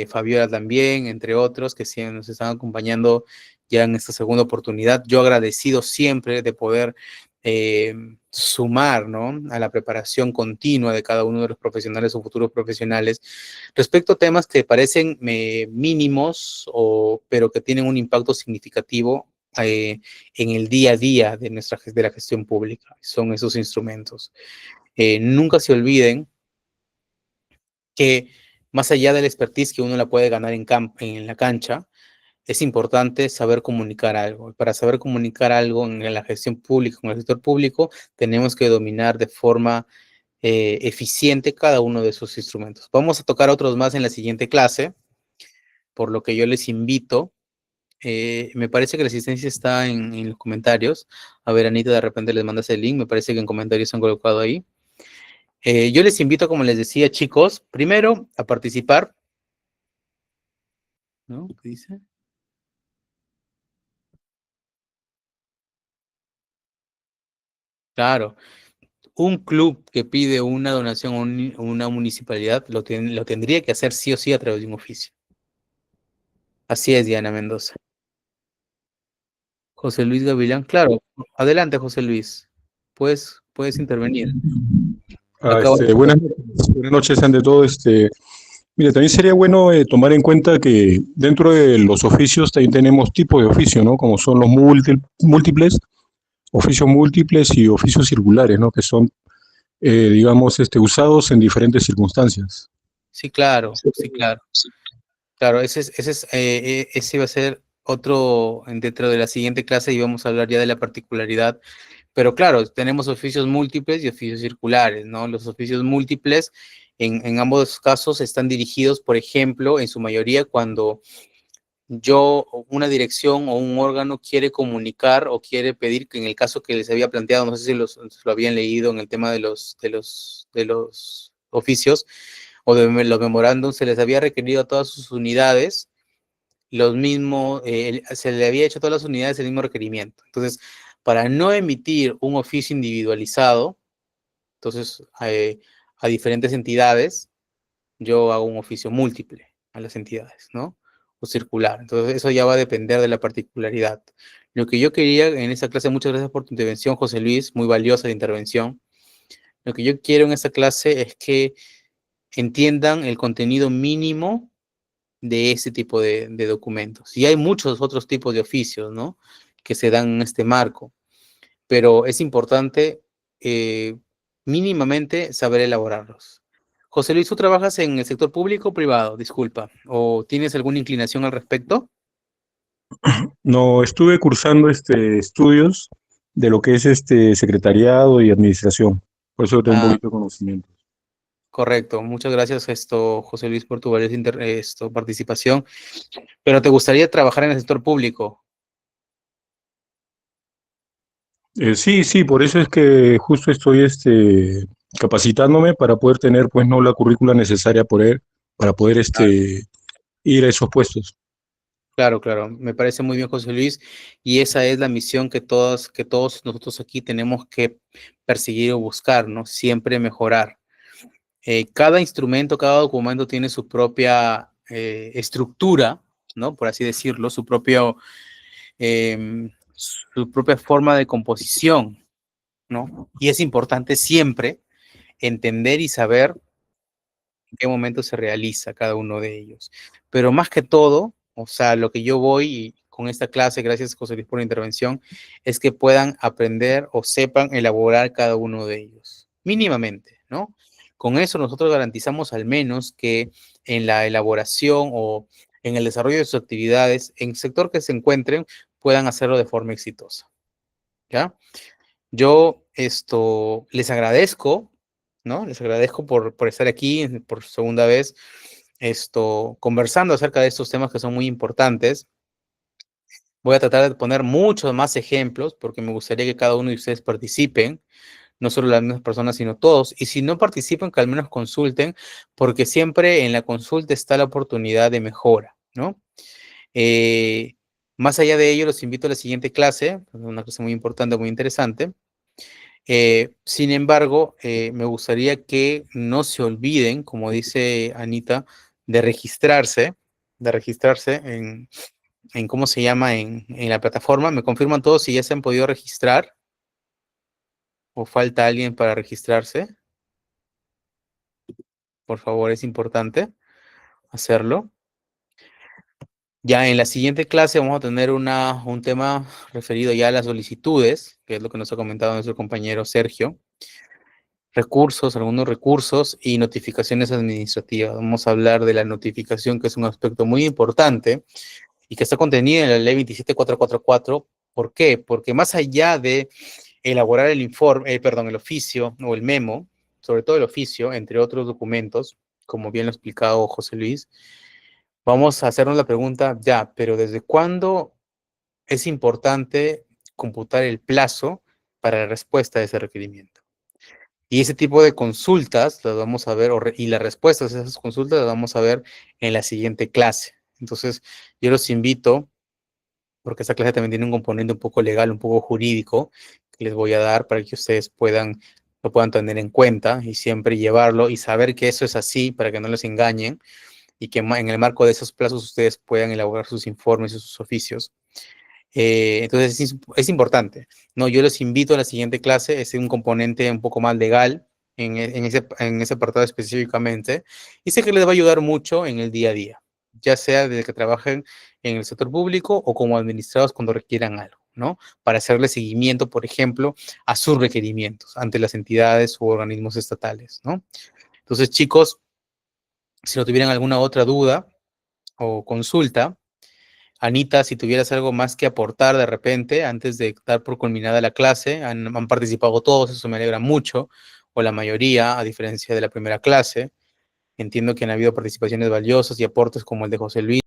Fabiola también, entre otros, que sí nos están acompañando ya en esta segunda oportunidad. Yo agradecido siempre de poder sumar, ¿no?, a la preparación continua de cada uno de los profesionales o futuros profesionales respecto a temas que parecen mínimos, pero que tienen un impacto significativo en el día a día de la gestión pública. Son esos instrumentos. Nunca se olviden que más allá del expertise que uno la puede ganar en la cancha, es importante saber comunicar algo. Para saber comunicar algo en la gestión pública, en el sector público, tenemos que dominar de forma eficiente cada uno de esos instrumentos. Vamos a tocar otros más en la siguiente clase, por lo que yo les invito. Me parece que la asistencia está en los comentarios. A ver, Anita, de repente les mandas el link. Me parece que en comentarios se han colocado ahí. Yo les invito, como les decía, chicos, primero a participar. ¿No? ¿Qué dice? Claro. Un club que pide una donación a una municipalidad lo tendría que hacer sí o sí a través de un oficio. Así es, Diana Mendoza. José Luis Gavilán, claro. Adelante, José Luis. Puedes intervenir. Acabo de- Buenas noches ante todo. Mire, también sería bueno tomar en cuenta que dentro de los oficios también tenemos tipos de oficio, ¿no? Como son los múltiples, oficios múltiples y oficios circulares, ¿no? Que son, digamos, usados en diferentes circunstancias. Sí, claro, sí, claro. Claro, ese va a ser otro dentro de la siguiente clase y vamos a hablar ya de la particularidad. Pero claro, tenemos oficios múltiples y oficios circulares, ¿no? Los oficios múltiples en ambos casos están dirigidos, por ejemplo, en su mayoría cuando una dirección o un órgano quiere comunicar o quiere pedir, que en el caso que les había planteado, no sé si lo habían leído en el tema de los oficios o de los memorándums, se les había requerido a todas sus unidades se le había hecho a todas las unidades el mismo requerimiento. Entonces, para no emitir un oficio individualizado, entonces a diferentes entidades, yo hago un oficio múltiple a las entidades, ¿no? O circular. Entonces, eso ya va a depender de la particularidad. Lo que yo quería en esta clase, muchas gracias por tu intervención, José Luis, muy valiosa la intervención. Lo que yo quiero en esta clase es que entiendan el contenido mínimo de ese tipo de documentos. Y hay muchos otros tipos de oficios, ¿no? Que se dan en este marco. Pero es importante mínimamente saber elaborarlos. José Luis, ¿tú trabajas en el sector público o privado? Disculpa. ¿O tienes alguna inclinación al respecto? No, estuve cursando estudios de lo que es secretariado y administración. Por eso tengo un Ah, poquito de conocimiento. correcto. Muchas gracias, José Luis, por tu valiosa participación. Pero ¿te gustaría trabajar en el sector público? Sí, sí, por eso es que justo estoy capacitándome para poder tener, pues, no la currícula necesaria para poder Claro. ir a esos puestos. Claro, claro, me parece muy bien, José Luis, y esa es la misión que todos nosotros aquí tenemos que perseguir o buscar, ¿no? Siempre mejorar. Cada instrumento, cada documento tiene su propia estructura, ¿no? Por así decirlo, su propia forma de composición, ¿no? Y es importante siempre entender y saber en qué momento se realiza cada uno de ellos. Pero más que todo, o sea, lo que yo voy con esta clase, gracias José Luis por la intervención, es que puedan aprender o sepan elaborar cada uno de ellos, mínimamente, ¿no? Con eso nosotros garantizamos al menos que en la elaboración o en el desarrollo de sus actividades, en el sector que se encuentren, puedan hacerlo de forma exitosa, ¿ya? Yo les agradezco, ¿no? Les agradezco por estar aquí por segunda vez, conversando acerca de estos temas que son muy importantes. Voy a tratar de poner muchos más ejemplos porque me gustaría que cada uno de ustedes participen, no solo las mismas personas, sino todos. Y si no participan, que al menos consulten, porque siempre en la consulta está la oportunidad de mejora, ¿no? Más allá de ello, los invito a la siguiente clase, una clase muy importante, muy interesante. Sin embargo, me gustaría que no se olviden, como dice Anita, de registrarse en ¿cómo se llama? En la plataforma. ¿Me confirman todos si ya se han podido registrar? ¿O falta alguien para registrarse? Por favor, es importante hacerlo. Ya en la siguiente clase vamos a tener un tema referido ya a las solicitudes, que es lo que nos ha comentado nuestro compañero Sergio. Algunos recursos y notificaciones administrativas. Vamos a hablar de la notificación, que es un aspecto muy importante y que está contenida en la ley 27444. ¿Por qué? Porque más allá de elaborar el informe, el oficio o el memo, sobre todo el oficio, entre otros documentos, como bien lo ha explicado José Luis, vamos a hacernos la pregunta, ya, pero ¿desde cuándo es importante computar el plazo para la respuesta a ese requerimiento? Y ese tipo de consultas las vamos a ver, y las respuestas a esas consultas las vamos a ver en la siguiente clase. Entonces, yo los invito, porque esta clase también tiene un componente un poco legal, un poco jurídico, que les voy a dar para que ustedes lo puedan tener en cuenta y siempre llevarlo y saber que eso es así para que no les engañen y que en el marco de esos plazos ustedes puedan elaborar sus informes y sus oficios. Entonces es importante, ¿no? Yo los invito a la siguiente clase, es un componente un poco más legal en ese apartado específicamente, y sé que les va a ayudar mucho en el día a día, ya sea desde que trabajen en el sector público o como administrados cuando requieran algo, ¿no? Para hacerle seguimiento, por ejemplo, a sus requerimientos ante las entidades u organismos estatales, ¿no? Entonces, chicos, si no tuvieran alguna otra duda o consulta, Anita, si tuvieras algo más que aportar de repente, antes de dar por culminada la clase, han participado todos, eso me alegra mucho, o la mayoría, a diferencia de la primera clase. Entiendo que han habido participaciones valiosas y aportes como el de José Luis.